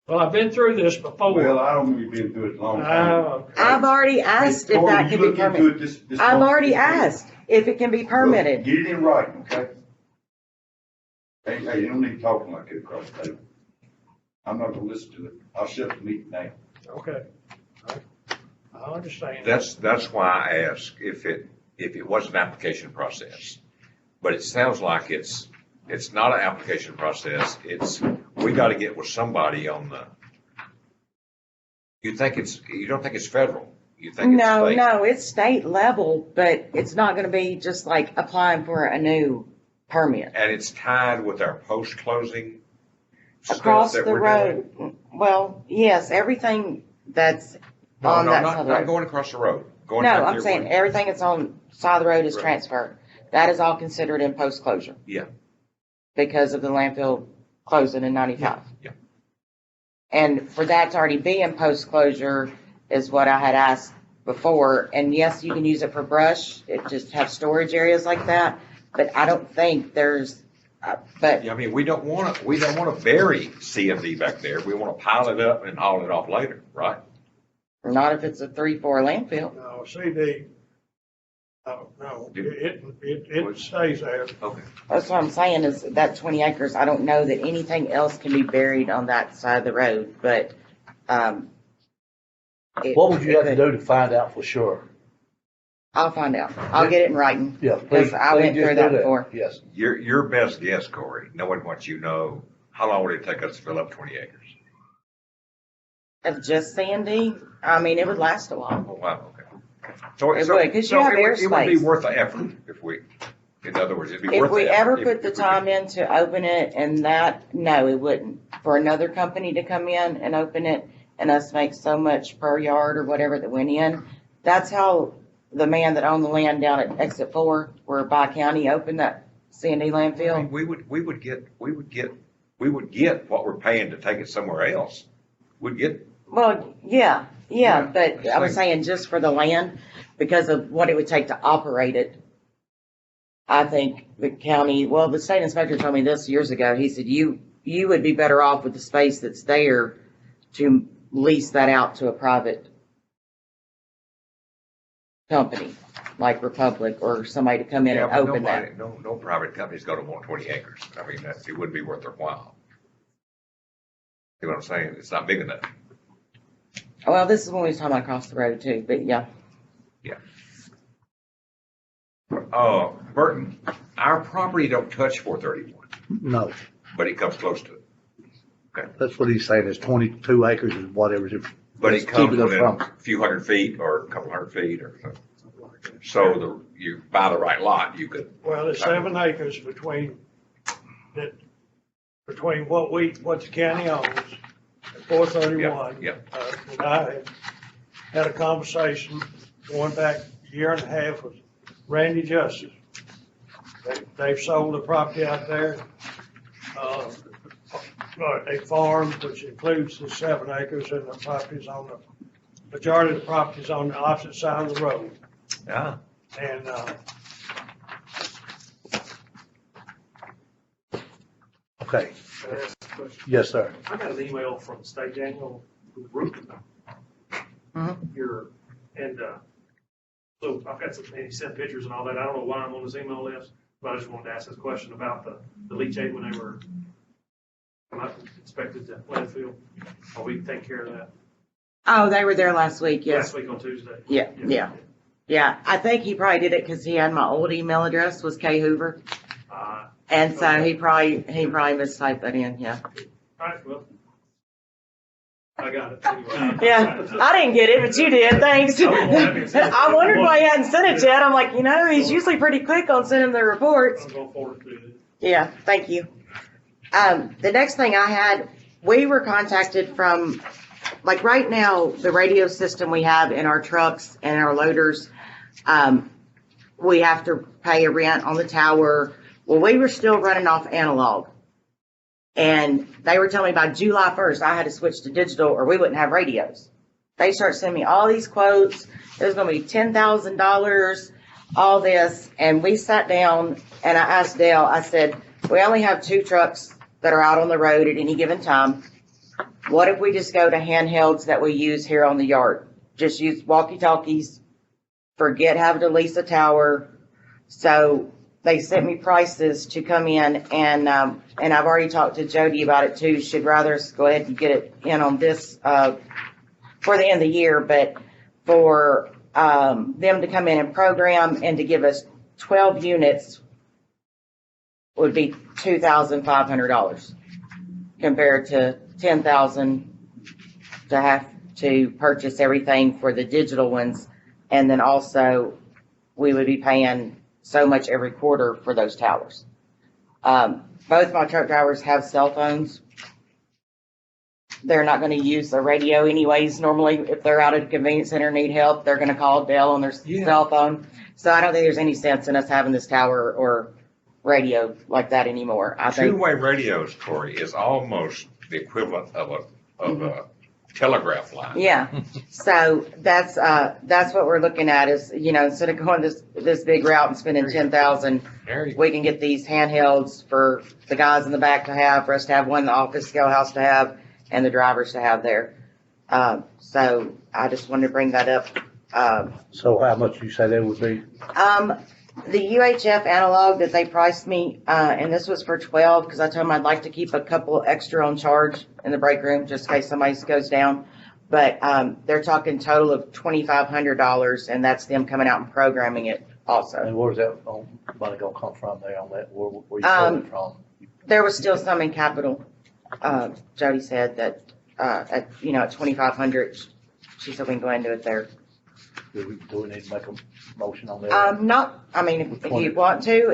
Well, I've been through this before. Well, I don't know you've been through it a long time. Okay. I've already asked if Corey, that you can be look into permitted. it this I've month. already asked if it can be permitted. Get it in writing, okay? Hey, you don't need to talk like that across the table. I'm not gonna listen to it. I'll shut the meeting down. Okay. I understand. That's why I asked if it was an application process. But it sounds like it's not an application process. We gotta get with somebody on you don't think it's federal? You think it's No, state? no, it's state level, but it's not gonna be just like applying for a new permit. And it's tied with our post-closing stuff Across that the we're doing? road, well, yes, everything that's No, on no, that side of the not road. going across the road. Going No, back I'm your saying way. everything that's on side of the road is Right. transferred. That is all considered in post-closure Yeah, because of the landfill closing in 95. yeah. And for that to already be in post-closure is what I had asked before. And yes, you can use it for brush, it just have storage areas like that, but I don't think there's, but Yeah, I mean, we don't wanna bury C&D back there. We wanna pile it up and haul it off later, right? not if it's a 3-4 landfill. No, CD, no, it stays there. Okay. That's what I'm saying is that 20 acres, I don't know that anything else can be buried on that side of the road, but, What would you have to do to find out for sure? I'll find out. I'll get it in writing. Yeah, please. Because I went please just through do that before. Yes. Your best guess, Corey, knowing what you know, how long would it take us to fill up 20 acres? Of just Sandy, I mean, it would last a while. Oh, wow, okay. So It would, 'cause you have it would be airspace. worth the effort in other words, it'd be worth If the we effort. ever if- put the if we time could- in to open it and that, no, it wouldn't. For another company to come in and open it and us make so much per yard or whatever that went in, that's how the man that owned the land down at exit 4, where Bi County opened that C&D I mean, landfill. we would get what we're paying to take it somewhere else. We'd get, Well, yeah, but I was Same. saying just for the land, because of what it would take to operate it. I think the county, well, the state inspector told me this years ago. He said, you you would be better off with the space that's there to lease that out to a private company, like Republic or somebody to come in Yeah, and but open that. no private company's gonna want 20 acres. I mean, it wouldn't be worth their while. See what I'm saying? It's not big enough. Well, this is when we was talking about across the road too, but yeah. Burton, our property don't touch 431, No, but it comes close to it. that's what he's saying, is 22 acres is whatever. But it Keep comes it up within front. a few hundred feet or a couple hundred feet or something. So you buy the right lot, you could. Well, there's 7 acres between what the county owns and 431. Yeah, And I had a conversation going back a year and a half with Randy Justice. They've sold the property out there. A farm, which includes the 7 acres, and the property's majority of the property's on the opposite side of the road. Yeah. And, Okay, Can I ask a question? yes, sir. I got an email from State Daniel Group here, and, so I've got some, and he sent pictures and all that. I don't know why I'm on this email list, but I just wanted to ask this question about the leachate when they were inspected the landfill. Are we take care of that? Oh, they were there last week, yes. Last week on Tuesday. Yeah. I think he probably did it because he had my old email address was K Hoover. And so he probably mistyped that in, yeah. All right, well, I got it. Anyway. Yeah, I didn't get it, but you did, thanks. I wondered why he hadn't sent it yet. I'm like, he's usually pretty quick on sending the reports. I'll go forward to it. Yeah, thank you. The next thing I had, we were contacted from, like right now, the radio system we have in our trucks and our loaders, we have to pay a rent on the tower. Well, we were still running off analog. And they were telling me by July 1st, I had to switch to digital or we wouldn't have radios. They start sending me all these quotes. It was going to be $10,000, all this. And we sat down and I asked Dale, I said, we only have 2 trucks that are out on the road at any given time. What if we just go to handhelds that we use here on the yard? Just use walkie-talkies, forget having to lease a tower. So they sent me prices to come in and I've already talked to Jody about it too. She'd rather us go ahead and get it in on this, for the end of the year, but for, them to come in and program and to give us 12 units would be $2,500 compared to $10,000 to have to purchase everything for the digital ones. And then also we would be paying so much every quarter for those towers. Both my truck drivers have cell phones. They're not going to use the radio anyways. Normally, if they're out at a convenience center and need help, they're going to call Dell on their cell phone. So I don't think there's any sense in us having this tower or radio like that anymore. I think Two-way radios, Corey, is almost the equivalent of a telegraph line. Yeah. So that's what we're looking at is, instead of going this big route and spending $10,000, we can get these handhelds for the guys in the back to have, for us to have one in the office, scale house to have, and the drivers to have there. So I just wanted to bring that up. So how much you say that would be? The UHF analog that they priced me, and this was for 12 because I told them I'd like to keep a couple extra on charge in the break room just in case somebody goes down. But they're talking total of $2,500, and that's them coming out and programming it also. And where's that money gonna come from there on that? Where you pulling it from? There was still some in capital. Jody said that at $2,500, she said we can go into it there. Do we need to make a motion on that? If you want to,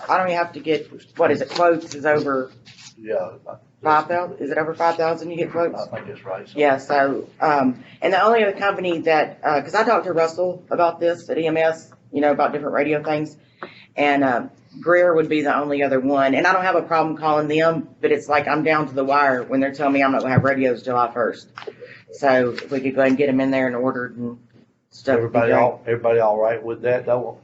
I don't even have to get, quotes is over Yeah. 5,000? Is it over 5,000 you get quotes? I think it's right. Yeah, so, and the only other company that, cause I talked to Russell about this at EMS, about different radio things, and, Greer would be the only other one, and I don't have a problem calling them, but it's like I'm down to the wire when they're telling me I'm not gonna have radios July 1st. So if we could go ahead and get them in there and ordered and stuff. Everybody all right with that though?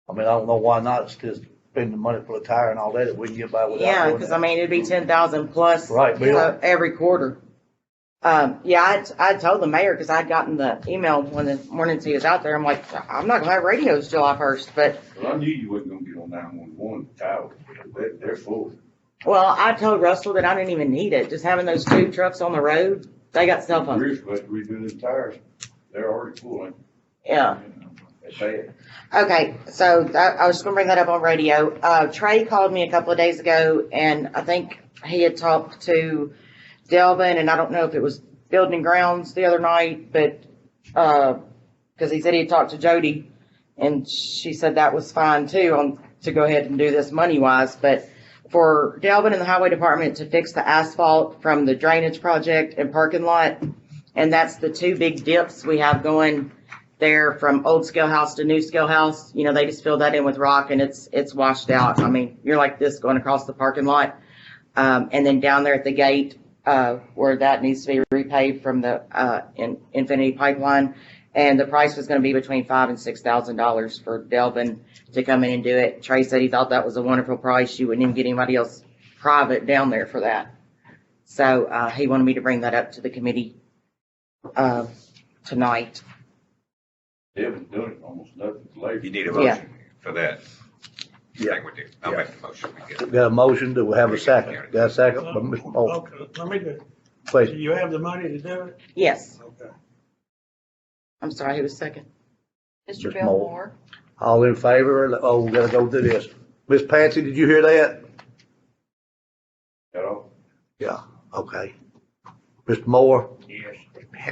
I mean, I don't know why not. It's just spend the money for the tire and all that, if we can get by without Yeah, doing because that. I mean, it'd be 10,000 plus. Right, Bill. Every quarter. Yeah, I told the mayor, because I'd gotten the email when the mornings he was out there, I'm like, I'm not gonna have radios July 1st, but, Well, I knew you wasn't gonna get on 911 tower. They're full. well, I told Russell that I didn't even need it, just having those two trucks on the road, they got cell phones. We're supposed to redo the tires. They're already full. Yeah. That's bad. Okay, so I was just gonna bring that up on radio. Trey called me a couple of days ago, and I think he had talked to Delvin, and I don't know if it was Building and Grounds the other night, but, cause he said he had talked to Jody, and she said that was fine too, to go ahead and do this money-wise, but for Delvin and the Highway Department to fix the asphalt from the drainage project and parking lot, and that's the two big dips we have going there from old scale house to new scale house. You know, they just filled that in with rock and it's washed out. I mean, you're like this going across the parking lot. And then down there at the gate, where that needs to be repaved from the, Infinity Pipeline. And the price was going to be between $5,000 and $6,000 for Delvin to come in and do it. Trey said he thought that was a wonderful price. You wouldn't even get anybody else private down there for that. So, he wanted me to bring that up to the committee, tonight. They haven't done it almost nothing lately. You need a Yeah. motion for that. Yeah, we do. I'll make the motion. We get it. Got a motion, do we have a second? Got a second by Mr. Moore? Okay, let me do, do Question. you have the money to do it? Yes. Okay. I'm sorry, who was second? Mr. Ms. Bill Moore. Moore. All in favor? Oh, we gotta go do this. Miss Patsy, did you hear that? At all. Yeah, okay. Mr. Moore, Yes.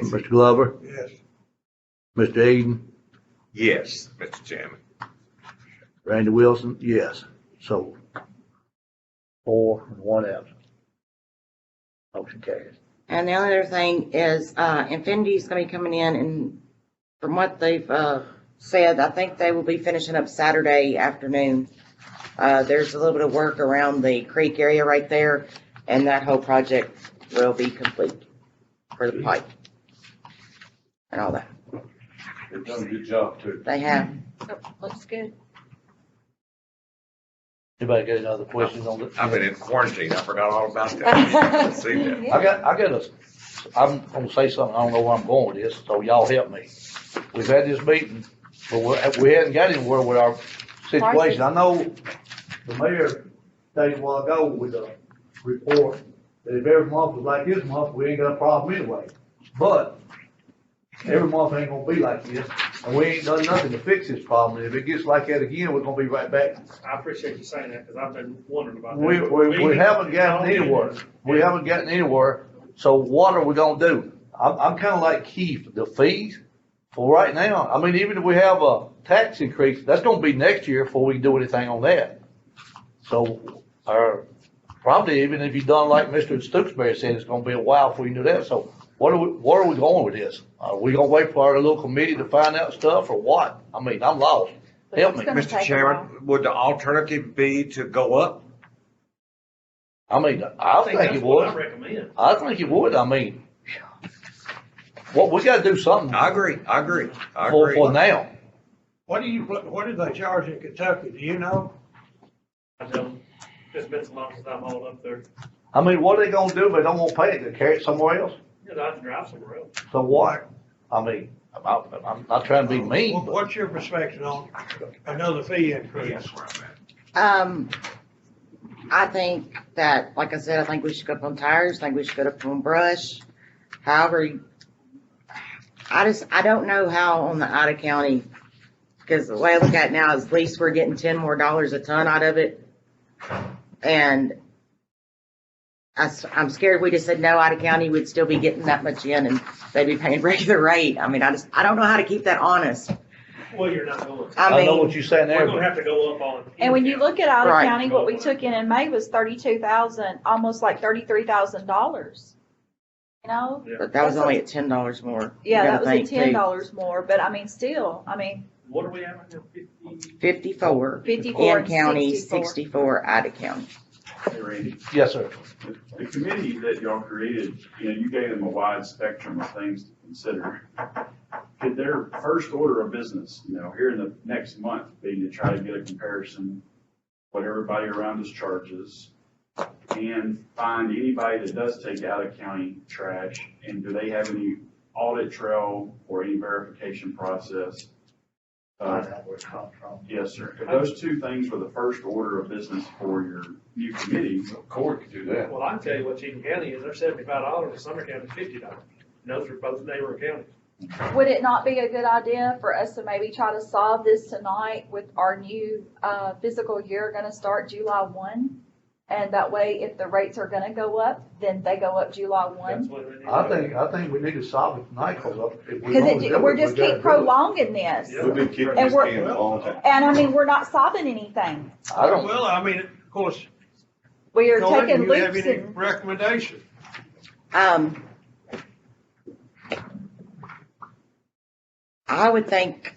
Mr. Glover, Yes. Mr. Eden, Yes, Mr. Chairman. Randy Wilson, yes. So, 4 and 1 absent. Motion carries. And the other thing is, Infinity's gonna be coming in, and from what they've, said, I think they will be finishing up Saturday afternoon. There's a little bit of work around the creek area right there, and that whole project will be complete for the pipe and all that. They've done a good job too. They have. Oh, looks good. Anybody got any other questions on this? I've been in quarantine. I forgot all about that. Let's see that. I'm gonna say something, I don't know where I'm going with this, so y'all help me. We've had this meeting, but we hadn't got anywhere with our situation. I know the mayor stated a while ago with the report that if every month was like this month, we ain't got a problem anyway. But every month ain't gonna be like this, and we ain't done nothing to fix this problem. If it gets like that again, we're gonna be right back. I appreciate you saying that, because I've been wondering about that. We haven't gotten anywhere. We haven't gotten anywhere. So what are we gonna do? I'm kinda like Keith, the fees for right now. I mean, even if we have a tax increase, that's gonna be next year before we can do anything on that. So, probably even if you done like Mr. Stooksbury said, it's gonna be a while before you do that. So where are we going with this? Are we gonna wait for our little committee to find out stuff or what? I mean, I'm lost. Help me. It's gonna Mr. take a Chairman, would the alternative be to go up? I mean, I think that's it what I would. recommend. I think it would. I mean, we gotta do something I agree. for now. What do they charge in Kentucky? Do you know? I don't, it's been so long since I'm all up there. I mean, what are they gonna do if they don't want to pay it? They carry it somewhere else? You know, I have to drive somewhere else. So what? I mean, I'm not trying to be mean, but What's your perspective on another fee increase? I think that, like I said, I think we should go up on tires, I think we should go up on brush. However, I don't know how on the out of county, because the way I look at it now is at least we're getting $10 more a ton out of it. And I'm scared we just said no, out of county, we'd still be getting that much in and they'd be paying regular rate. I mean, I don't know how to keep that honest. Well, you're not going to. I know what you're saying We're there. gonna have to go up on. And when you look at out of Right. county, what we took in May was 32,000, almost like $33,000. You know? Yeah. But that was only at $10 more. You Yeah, gotta that was think, at too. $10 more, but I mean, still, I mean, What are we at right now? 54 54 in and county, 64. 64 out of county. Hey, Randy, Yes, sir. the committee that y'all created, you gave them a wide spectrum of things to consider. Could their first order of business, here in the next month, be to try to get a comparison what everybody around us charges, and find anybody that does take out of county trash, and do they have any audit trail or any verification process? Yes, sir. If those two things were the first order of business for your new committee, Court could do that. Well, I can tell you what Cheatham County is, they're $75, and Sumner County's $50. And those are both neighboring counties. Would it not be a good idea for us to maybe try to solve this tonight with our new, fiscal year gonna start July 1? And that way, if the rates are gonna go up, then they go up July That's 1? what they need. I think we need to solve it tonight, because if we're Because gonna do it, we're just we gotta keep do it. prolonging this. Yeah. We've been kicking And this we're- can a long time. And I mean, we're not solving anything. I don't, Well, I mean, of course, We are Colin, taking do you have leaps any and, recommendation? I would think,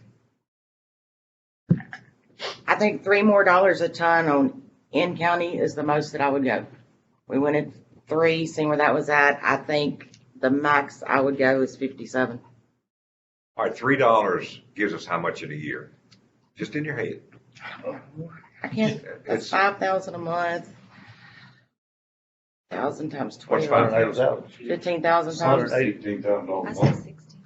I think $3 more a ton on in county is the most that I would go. We went at 3, seeing where that was at. I think the max I would go is 57. All right, $3 gives us how much in a year? Just in your head. I can't, that's It's, 5,000 a month. 1,000 times What's 12. 5,000? 15,000 times, $18,000 I a said month, 60.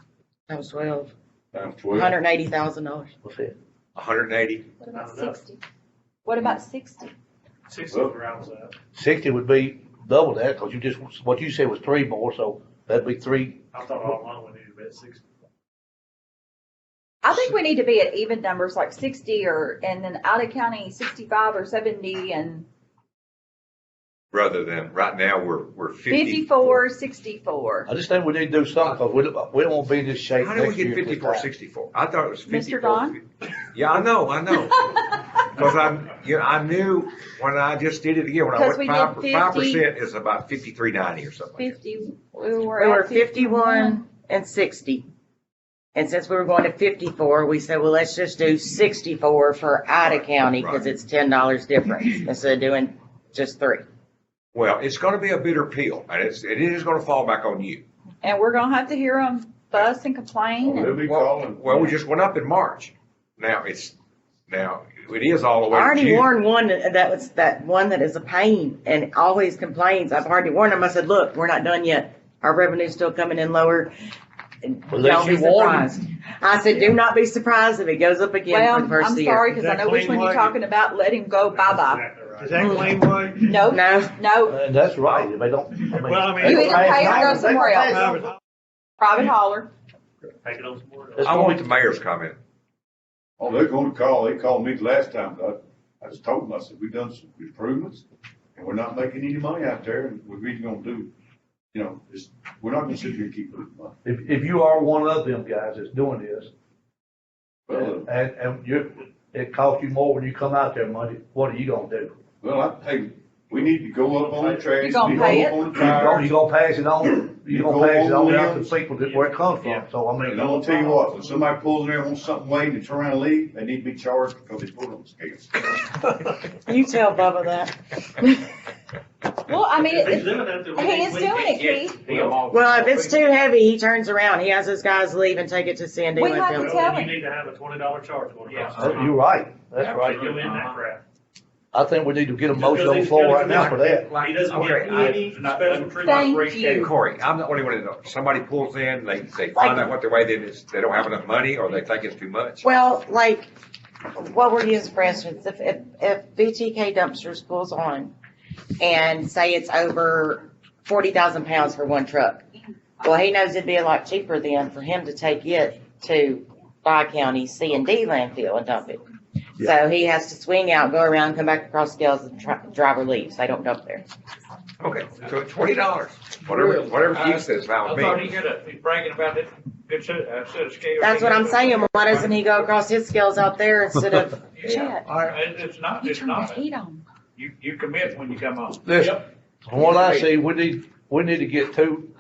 times 12, times 12. $180,000. what's it? 180? What about Not enough. 60? What about 60? 60 rounds out. 60 would be double that, because you just, what you said was 3 more, so that'd be 3. I thought all along we needed to be at 60. I think we need to be at even numbers like 60 and then out of county 65 or 70 and Rather than, right now, we're 54, 64. I just think we need to do something, because we don't want to be in this shape How did we next get year. 54, 64? I thought it was 54. Mr. Don? Yeah, I know. Because I knew when I just did it again, when I Because went we did 5% is about 53.90 or something. like that. 50, we We were were at 51 and 60. And since we were going to 54, we said, well, let's just do 64 for out of county, because Right. it's $10 difference instead of doing just 3. Well, it's going to be a bitter pill, and it is going to fall back on you. And we're gonna have to hear them fuss and complain. They'll And be calling. Well, we just went up in March. Now it is all the way I to already June. warned one that was that one that is a pain and always complains. I've already warned him. I said, look, we're not done yet. Our revenue's still coming in lower. Well, at Don't be least you warned him. surprised. I said, do not be surprised if it goes up again for well, the 1st I'm of the year. sorry, because I know which one you're talking about. Let him go bye-bye. Is that Cleanway? No, No, no, And that's right, if they don't, I mean. Well, I mean. You either pay or go somewhere else. Private- Private hauler. Take it on some more. It's I going want the mayor's comment. Oh, they're going to call. They called me the last time. I just told them, I said, we've done some improvements and we're not making any money out there, and we're really going to do, we're not going to sit here and keep losing money. If you are one of them guys that's doing this, Well, and it costs you more when you come out there Monday, what are you gonna do? hey, we need to go up on the trash. You gonna we pay go up it? on the tires. You gonna pass it on, you gonna pass it on out to Wheels. people that, where it comes from, so I mean. And I'm gonna tell you what, when somebody pulls in there and wants something weighed and turn around and leave, they need to be charged because they put it on the scales. you tell Bubba that. Well, I mean, If he's doing that, then we he need- is we doing can't it, get Keith. him off. Well, if it's too heavy, he turns around. He has his guys leave and take it to C&D We have landfill. to Well, tell then him. you need to have a $20 charge going across. the Oh, street. you're right, that's To right. go in that crap. I think we need to get a Just motion because on the he's floor gonna right now for that. He doesn't Okay, get any special treatment. Thank And you. Corey, I'm not, what do you want to know? Somebody pulls in, they find out what they're weighing, they don't have enough money, or they think it's too much? Well, like, what we're using, for instance, if BTK dumpsters pulls on and say it's over 40,000 pounds for one truck, well, he knows it'd be a lot cheaper then for him to take it to Bi-County C&D landfill and dump it. So he has to swing out, go around, come back across scales, and driver leaves. They don't dump there. Okay, so $20, whatever Keith says, I fine with thought he me. he's bragging about that good set of scales. That's what I'm saying. Why doesn't he go across his scales out there instead of Chet? It's not, You it's turn that not. heat on. You commit when you come on. Listen, from what I see, we need to get two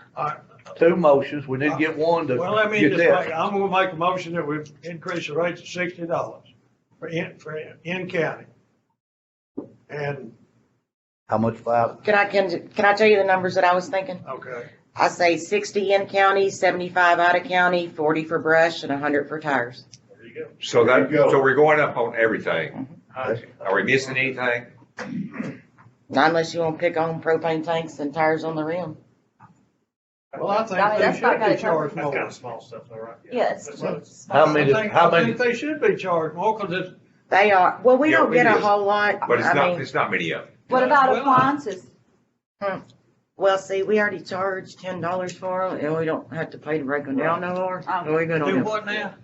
motions, we need to get one to Well, let me get just that. I'm gonna make a motion that we increase the rates to $60 for in county. And, How much for Can I tell you the numbers that I was thinking? okay, I say 60 in county, 75 out of county, 40 for brush, and 100 for tires. There you go. So There you go. so we're going up on everything. Are we missing anything? Not unless you wanna pick on propane tanks and tires on the rim. Well, I think I mean, they that's not should gonna be charged That's kind more. of small stuff though, right? Yes. That's what- How many, how I many, think they should be charged more, cause it's, They are, well, we Yeah, don't we get a do. whole lot. But it's I not, mean, it's not many of them. What about Well, appliances? well, see, we already charged $10 for them and we don't have to pay to break them down no more. Oh. So we're good on do them. what now?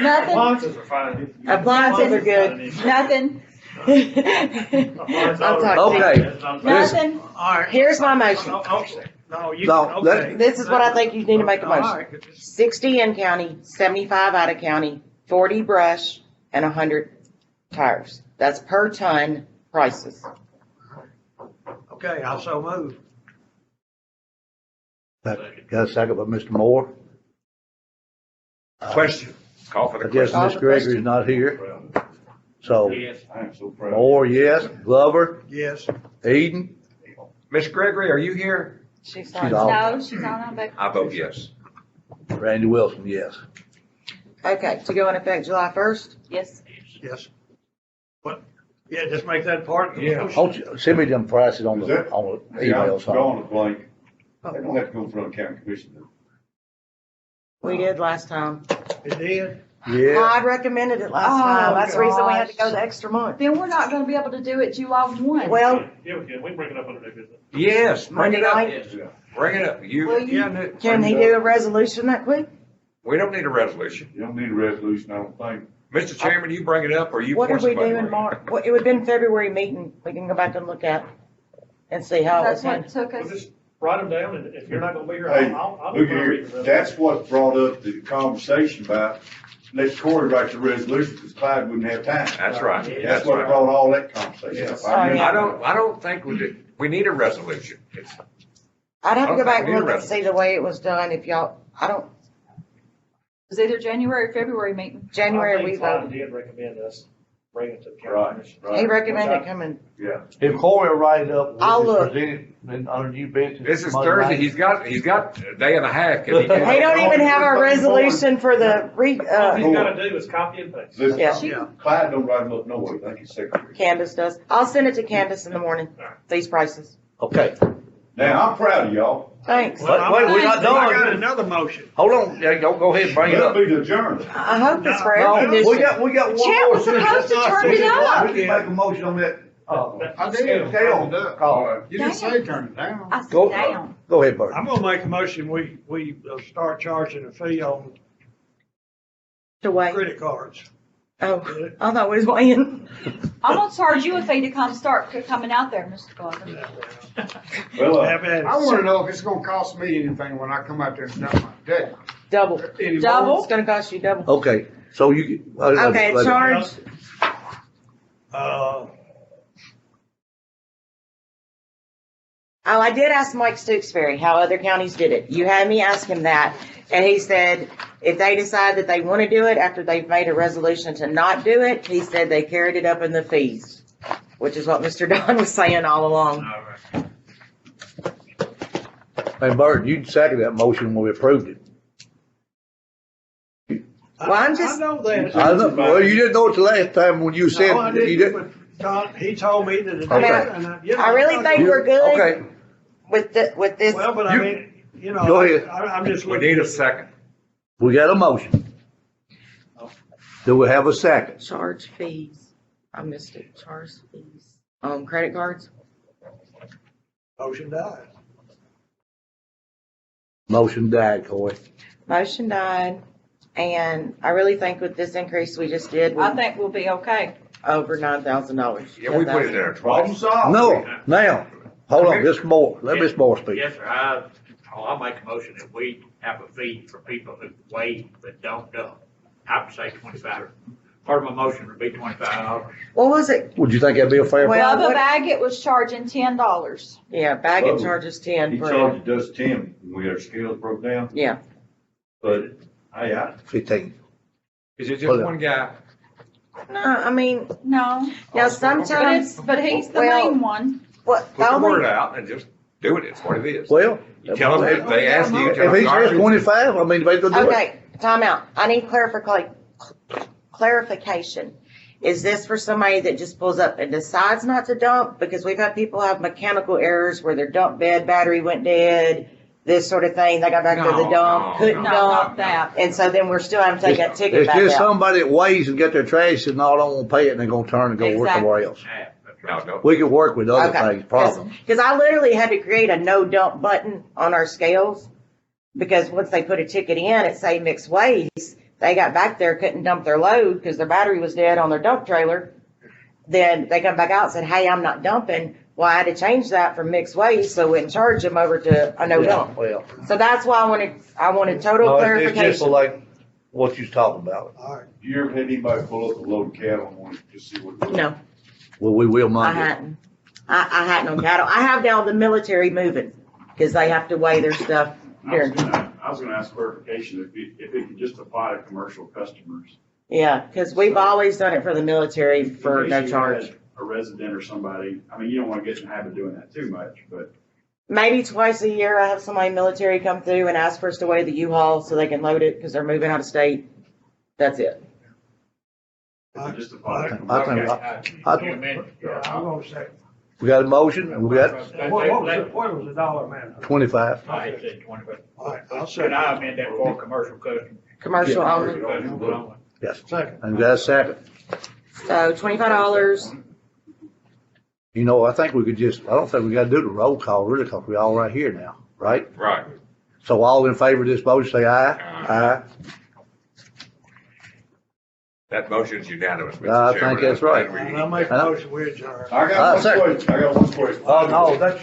Nothing, Appliances are fine. Appliances are good. nothing, I'm talking. Okay. nothing. All right. Here's my motion. Okay. No, you, No, okay. This is what I think you need to make a All motion. right. 60 in county, 75 out of county, 40 brush, and 100 tires. That's per ton prices. Okay, I'll so move. got a second by Mr. Moore? Question, call for I the guess question. Ms. Gregory's not here, so Yes. I am so proud. Moore, yes, Glover, Yes. Eden, Miss Gregory, are you here? She's She's not. off. No, she's not on back. I vote yes. Randy Wilson, yes. Okay, to go in effect July 1st? Yes. Yes. What? Yeah, just make that part of the Yeah. motion. Don't you, send me them prices on Is the, that- on the Yeah, email, I'm so. drawing a blank. They don't have to go in front of the county commission. We did last time. It did? Yeah, I recommended it last Oh, time. That's the reason we had to gosh. go the extra month. Then we're not gonna be able to do it July 1. Well, Yeah, we can. We can bring it up under new business. Yes, bring Monday it up. night, Bring it up. Will You, you? can he do a resolution that quick? we don't need a resolution. You don't need a resolution, I don't think. Mr. Chairman, you bring it up or you What point did we somebody do in to March? Well, it would have been February meeting. We can go back and look at and see how it was That's what handled. took We'll us. just write them down, and if you're not gonna be here, Hey, I'll look be reading here, the resolution. that's what brought up the conversation about, let Corey write the resolution, because Clyde wouldn't have time. That's right. That's That's what right. brought all that conversation Yes. up. I remember- I don't think we do. We need a resolution. It's, I'd have to go Okay, back and we need look a and see the way it was done. If y'all, I don't, It was either January or February meeting. January I we think Todd voted. did recommend us bring it to the county Right, commission. right. He recommended coming. Yeah. if Corey will write it up, I'll we'll look. just present it, then under new business. this is Monday Thursday. night. He's got a day and a half. Can he do They it? don't even have our resolution for the All he's uh, gotta do is copy and paste. Listen, Yeah. Yeah. Clyde don't write them up no way, I think he's secretary. Candace does. I'll send it to Candace in the morning, these prices. Okay, Now, I'm proud of y'all. Thanks. wait, we're not I got done. another motion. Hold on, yeah, go ahead and bring it That'll up. be the adjournment. I hope it's for air No, we conditioning. got one Chair more. was supposed to turn it up. We can make a motion on that. I did. Stay on. Call. You didn't say turn it down. I sit Go, down. go ahead, Bert. I'm gonna make a motion, we start charging a fee on To wait. credit cards. Oh, I thought we was waiting. I'm gonna charge you a fee to come start coming out there, Mr. Glover. Well, Have at it. I wanna know if it's gonna cost me anything when I come out there and dump my deck. Double. Anymore. Double? It's gonna cost you double. Okay, so you. Okay, charge. Oh, I did ask Mike Stooksbury how other counties did it. You had me ask him that, and he said if they decide that they want to do it after they've made a resolution to not do it, he said they carried it up in the fees, which is what Mr. Don was saying all along. All right. And Bert, you seconded that motion when we approved it. Well, I'm just- I know that. I know, well, you didn't know it the last time when you said, No, I you didn't, didn't. but Don, he told me that it. Okay. and you know, I really think You- we're good Okay, with this. Well, but I You- mean, you know. Go ahead. I'm just We looking. need a second. we got a motion. Do we have a second? Charge fees. I missed it. Charge fees. Credit cards? Motion died. Motion died, Corey. Motion died. And I really think with this increase we just did, I we're think we'll be okay. over $9,000. Yeah, we put it there problem twice. solved. No, now, hold on, Mr. Moore, let Ms. Moore speak. Yes, sir. I'll make a motion that we have a fee for people who weigh but don't dump. I would say 25. Part of my motion would be $25. What was it? Would you think that'd be a fair? Well, Bubba what- Baggett was charging $10. Yeah, Baggett Oh, charges 10 He for, charged us 10 when we had our scales broke down, yeah. but, hey, 15. Is it just one guy? No, I mean, No, now but sometimes, he's the Well- main one. what, Put the the word only, out and just do it. It's what it is. Well, You tell them, if they ask you, tell if them he says garbage. 25, I mean, they could do it. okay, time out. I need clarification. Is this for somebody that just pulls up and decides not to dump? Because we've had people have mechanical errors where their dump bed battery went dead, this sort of thing. They got back to the dump, couldn't dump. that. And so then we're still having to take that ticket It's back just out. somebody that weighs and get their trash and no, I don't want to pay it and they're going to turn and go work somewhere else. No, We can work with other Okay. things, problems. Because I literally had to create a no dump button on our scales. Because once they put a ticket in, it say mixed waste. They got back there, couldn't dump their load because their battery was dead on their dump trailer. Then they come back out and said, hey, I'm not dumping. Well, I had to change that from mixed waste, so we wouldn't charge them over to a no Yeah, dump. well, So that's why I wanted total no, it's clarification. just like what you was talking about. You ever had anybody pull up a load of cattle and want to see what? it was? No, Well, we will I Monday. hadn't. I hadn't on cattle. I have now the military moving because they have to weigh their stuff during. I was gonna ask clarification if it could just apply to commercial customers. Yeah, because we've always done it for the military for In no case you charge. had A resident or somebody, I mean, you don't wanna get in the habit of doing that too much, but Maybe twice a year, I have somebody military come through and ask for us to weigh the U-Haul so they can load it because they're moving out of state. That's it. if it just apply to I commercial. think, Yeah, I'm gonna say, we got a motion and we got what was the dollar amount? 25. I said 25. All right, I'll Should second. I amend that for commercial customers? Commercial only. Customers only. Yes. Second. And we got a second. So $25. You know, I think we could just, I don't think we got to do the roll call really because we all right here now, right? Right. So all in favor of this motion, say aye. Aye. That motion's unanimous, Mr. I Chairman. think that's right. And I make a motion, we adjourn. I got one second. question, I got one question. Oh, no, that's